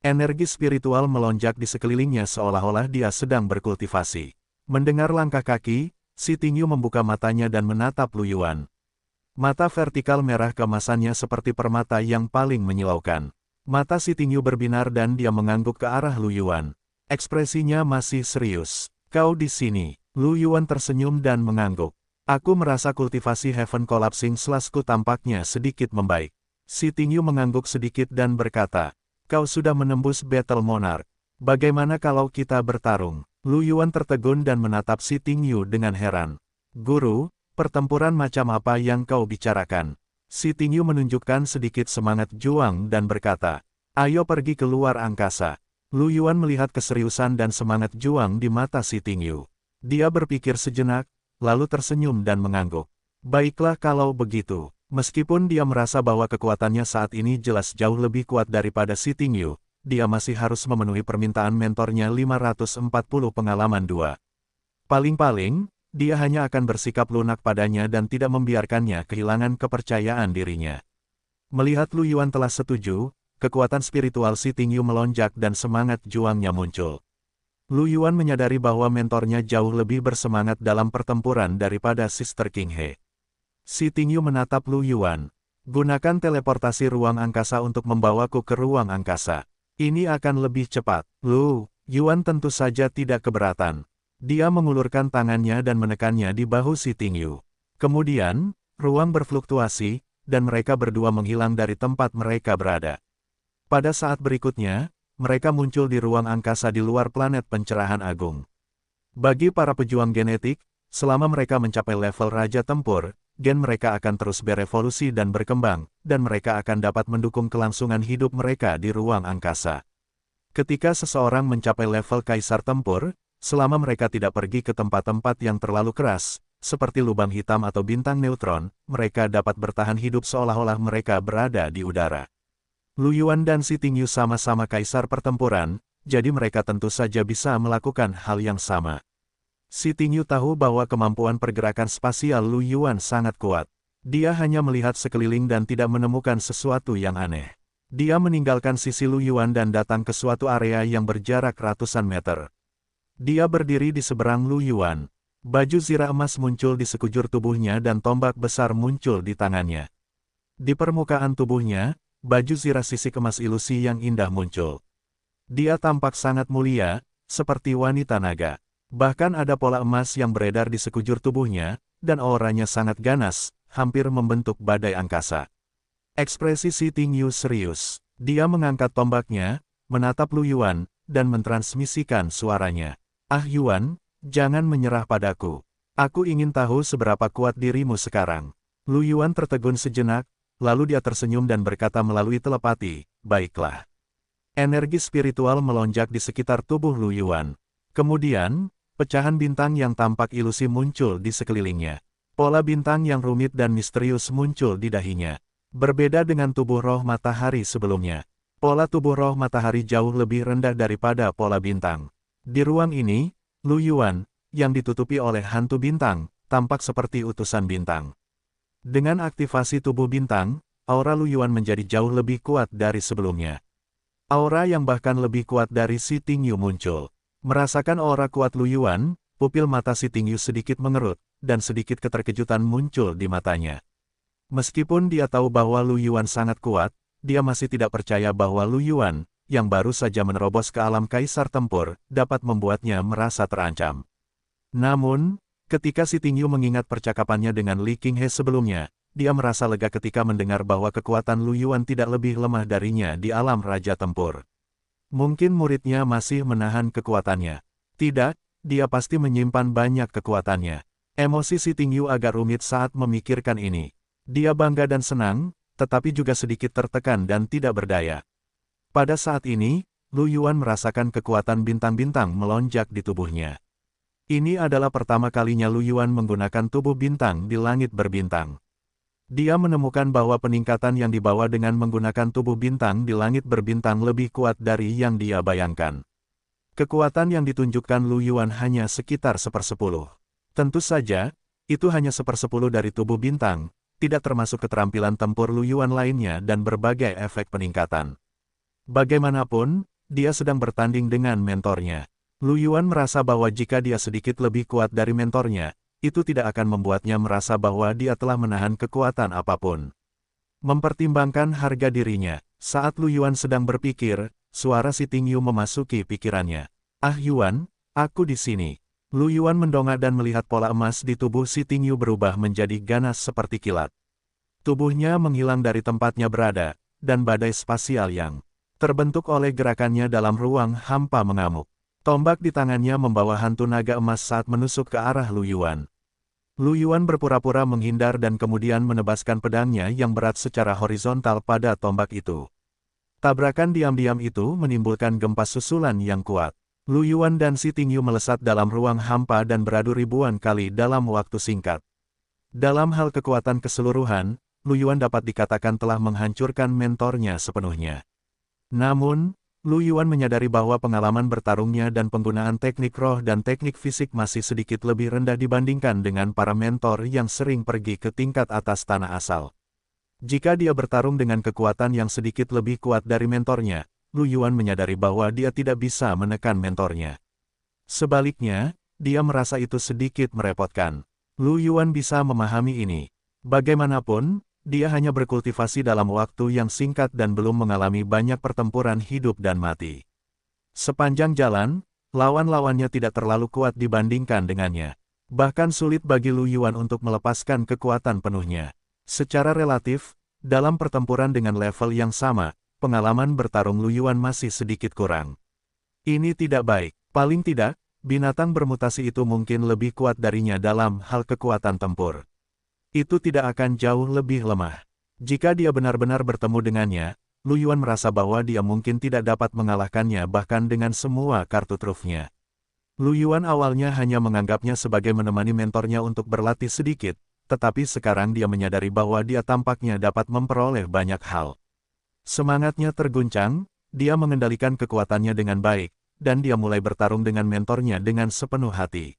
Energi spiritual melonjak di sekelilingnya seolah-olah dia sedang berkultivasi. Mendengar langkah kaki, Si Tingyu membuka matanya dan menatap Lu Yuan. Mata vertikal merah keemasannya seperti permata yang paling menyilaukan. Mata Si Tingyu berbinar dan dia mengangguk ke arah Lu Yuan. Ekspresinya masih serius. Kau di sini. Lu Yuan tersenyum dan mengangguk. Aku merasa kultivasi Heaven Collapsing Slashku tampaknya sedikit membaik. Si Tingyu mengangguk sedikit dan berkata, kau sudah menembus Battle Monarch. Bagaimana kalau kita bertarung? Lu Yuan tertegun dan menatap Si Tingyu dengan heran. Guru, pertempuran macam apa yang kau bicarakan? Si Tingyu menunjukkan sedikit semangat juang dan berkata, ayo pergi keluar angkasa. Lu Yuan melihat keseriusan dan semangat juang di mata Si Tingyu. Dia berpikir sejenak, lalu tersenyum dan mengangguk. Baiklah kalau begitu. Meskipun dia merasa bahwa kekuatannya saat ini jelas jauh lebih kuat daripada Si Tingyu, dia masih harus memenuhi permintaan mentornya 540 pengalaman 2. Paling-paling, dia hanya akan bersikap lunak padanya dan tidak membiarkannya kehilangan kepercayaan dirinya. Melihat Lu Yuan telah setuju, kekuatan spiritual Si Tingyu melonjak dan semangat juangnya muncul. Lu Yuan menyadari bahwa mentornya jauh lebih bersemangat dalam pertempuran daripada Sister King He. Si Tingyu menatap Lu Yuan. Gunakan teleportasi ruang angkasa untuk membawaku ke ruang angkasa. Ini akan lebih cepat. Lu Yuan tentu saja tidak keberatan. Dia mengulurkan tangannya dan menekannya di bahu Si Tingyu. Kemudian, ruang berfluktuasi, dan mereka berdua menghilang dari tempat mereka berada. Pada saat berikutnya, mereka muncul di ruang angkasa di luar planet pencerahan agung. Bagi para pejuang genetik, selama mereka mencapai level Raja Tempur, gen mereka akan terus berevolusi dan berkembang, dan mereka akan dapat mendukung kelangsungan hidup mereka di ruang angkasa. Ketika seseorang mencapai level Kaisar Tempur, selama mereka tidak pergi ke tempat-tempat yang terlalu keras, seperti lubang hitam atau bintang neutron, mereka dapat bertahan hidup seolah-olah mereka berada di udara. Lu Yuan dan Si Tingyu sama-sama kaisar pertempuran, jadi mereka tentu saja bisa melakukan hal yang sama. Si Tingyu tahu bahwa kemampuan pergerakan spasial Lu Yuan sangat kuat. Dia hanya melihat sekeliling dan tidak menemukan sesuatu yang aneh. Dia meninggalkan sisi Lu Yuan dan datang ke suatu area yang berjarak ratusan meter. Dia berdiri di seberang Lu Yuan. Baju zirah emas muncul di sekujur tubuhnya dan tombak besar muncul di tangannya. Di permukaan tubuhnya, baju zirah sisik emas ilusi yang indah muncul. Dia tampak sangat mulia, seperti wanita naga. Bahkan ada pola emas yang beredar di sekujur tubuhnya, dan auranya sangat ganas, hampir membentuk badai angkasa. Ekspresi Si Tingyu serius. Dia mengangkat tombaknya, menatap Lu Yuan, dan mentransmisikan suaranya. Ah Yuan, jangan menyerah padaku. Aku ingin tahu seberapa kuat dirimu sekarang. Lu Yuan tertegun sejenak, lalu dia tersenyum dan berkata melalui telepati, baiklah. Energi spiritual melonjak di sekitar tubuh Lu Yuan. Kemudian, pecahan bintang yang tampak ilusi muncul di sekelilingnya. Pola bintang yang rumit dan misterius muncul di dahinya. Berbeda dengan tubuh roh matahari sebelumnya. Pola tubuh roh matahari jauh lebih rendah daripada pola bintang. Di ruang ini, Lu Yuan, yang ditutupi oleh hantu bintang, tampak seperti utusan bintang. Dengan aktivasi tubuh bintang, aura Lu Yuan menjadi jauh lebih kuat dari sebelumnya. Aura yang bahkan lebih kuat dari Si Tingyu muncul. Merasakan aura kuat Lu Yuan, pupil mata Si Tingyu sedikit mengerut, dan sedikit keterkejutan muncul di matanya. Meskipun dia tahu bahwa Lu Yuan sangat kuat, dia masih tidak percaya bahwa Lu Yuan, yang baru saja menerobos ke alam kaisar tempur, dapat membuatnya merasa terancam. Namun, ketika Si Tingyu mengingat percakapannya dengan Li Qinghe sebelumnya, dia merasa lega ketika mendengar bahwa kekuatan Lu Yuan tidak lebih lemah darinya di alam Raja Tempur. Mungkin muridnya masih menahan kekuatannya. Tidak, dia pasti menyimpan banyak kekuatannya. Emosi Si Tingyu agak rumit saat memikirkan ini. Dia bangga dan senang, tetapi juga sedikit tertekan dan tidak berdaya. Pada saat ini, Lu Yuan merasakan kekuatan bintang-bintang melonjak di tubuhnya. Ini adalah pertama kalinya Lu Yuan menggunakan tubuh bintang di langit berbintang. Dia menemukan bahwa peningkatan yang dibawa dengan menggunakan tubuh bintang di langit berbintang lebih kuat dari yang dia bayangkan. Kekuatan yang ditunjukkan Lu Yuan hanya sekitar 1/10. Tentu saja, itu hanya 1/10 dari tubuh bintang, tidak termasuk keterampilan tempur Lu Yuan lainnya dan berbagai efek peningkatan. Bagaimanapun, dia sedang bertanding dengan mentornya. Lu Yuan merasa bahwa jika dia sedikit lebih kuat dari mentornya, itu tidak akan membuatnya merasa bahwa dia telah menahan kekuatan apapun. Mempertimbangkan harga dirinya, saat Lu Yuan sedang berpikir, suara Si Tingyu memasuki pikirannya. "Ah Yuan, aku di sini." Lu Yuan mendongak dan melihat pola emas di tubuh Si Tingyu berubah menjadi ganas seperti kilat. Tubuhnya menghilang dari tempatnya berada, dan badai spasial yang terbentuk oleh gerakannya dalam ruang hampa mengamuk. Tombak di tangannya membawa hantu naga emas saat menusuk ke arah Lu Yuan. Lu Yuan berpura-pura menghindar dan kemudian menebaskan pedangnya yang berat secara horizontal pada tombak itu. Tabrakan diam-diam itu menimbulkan gempa susulan yang kuat. Lu Yuan dan Si Tingyu melesat dalam ruang hampa dan beradu ribuan kali dalam waktu singkat. Dalam hal kekuatan keseluruhan, Lu Yuan dapat dikatakan telah menghancurkan mentornya sepenuhnya. Namun, Lu Yuan menyadari bahwa pengalaman bertarungnya dan penggunaan teknik roh dan teknik fisik masih sedikit lebih rendah dibandingkan dengan para mentor yang sering pergi ke tingkat atas tanah asal. Jika dia bertarung dengan kekuatan yang sedikit lebih kuat dari mentornya, Lu Yuan menyadari bahwa dia tidak bisa menekan mentornya. Sebaliknya, dia merasa itu sedikit merepotkan. Lu Yuan bisa memahami ini. Bagaimanapun, dia hanya berkultivasi dalam waktu yang singkat dan belum mengalami banyak pertempuran hidup dan mati. Sepanjang jalan, lawan-lawannya tidak terlalu kuat dibandingkan dengannya. Bahkan sulit bagi Lu Yuan untuk melepaskan kekuatan penuhnya. Secara relatif, dalam pertempuran dengan level yang sama, pengalaman bertarung Lu Yuan masih sedikit kurang. Ini tidak baik. Paling tidak, binatang bermutasi itu mungkin lebih kuat darinya dalam hal kekuatan tempur. Itu tidak akan jauh lebih lemah. Jika dia benar-benar bertemu dengannya, Lu Yuan merasa bahwa dia mungkin tidak dapat mengalahkannya bahkan dengan semua kartu trufnya. Lu Yuan awalnya hanya menganggapnya sebagai menemani mentornya untuk berlatih sedikit, tetapi sekarang dia menyadari bahwa dia tampaknya dapat memperoleh banyak hal. Semangatnya terguncang, dia mengendalikan kekuatannya dengan baik, dan dia mulai bertarung dengan mentornya dengan sepenuh hati.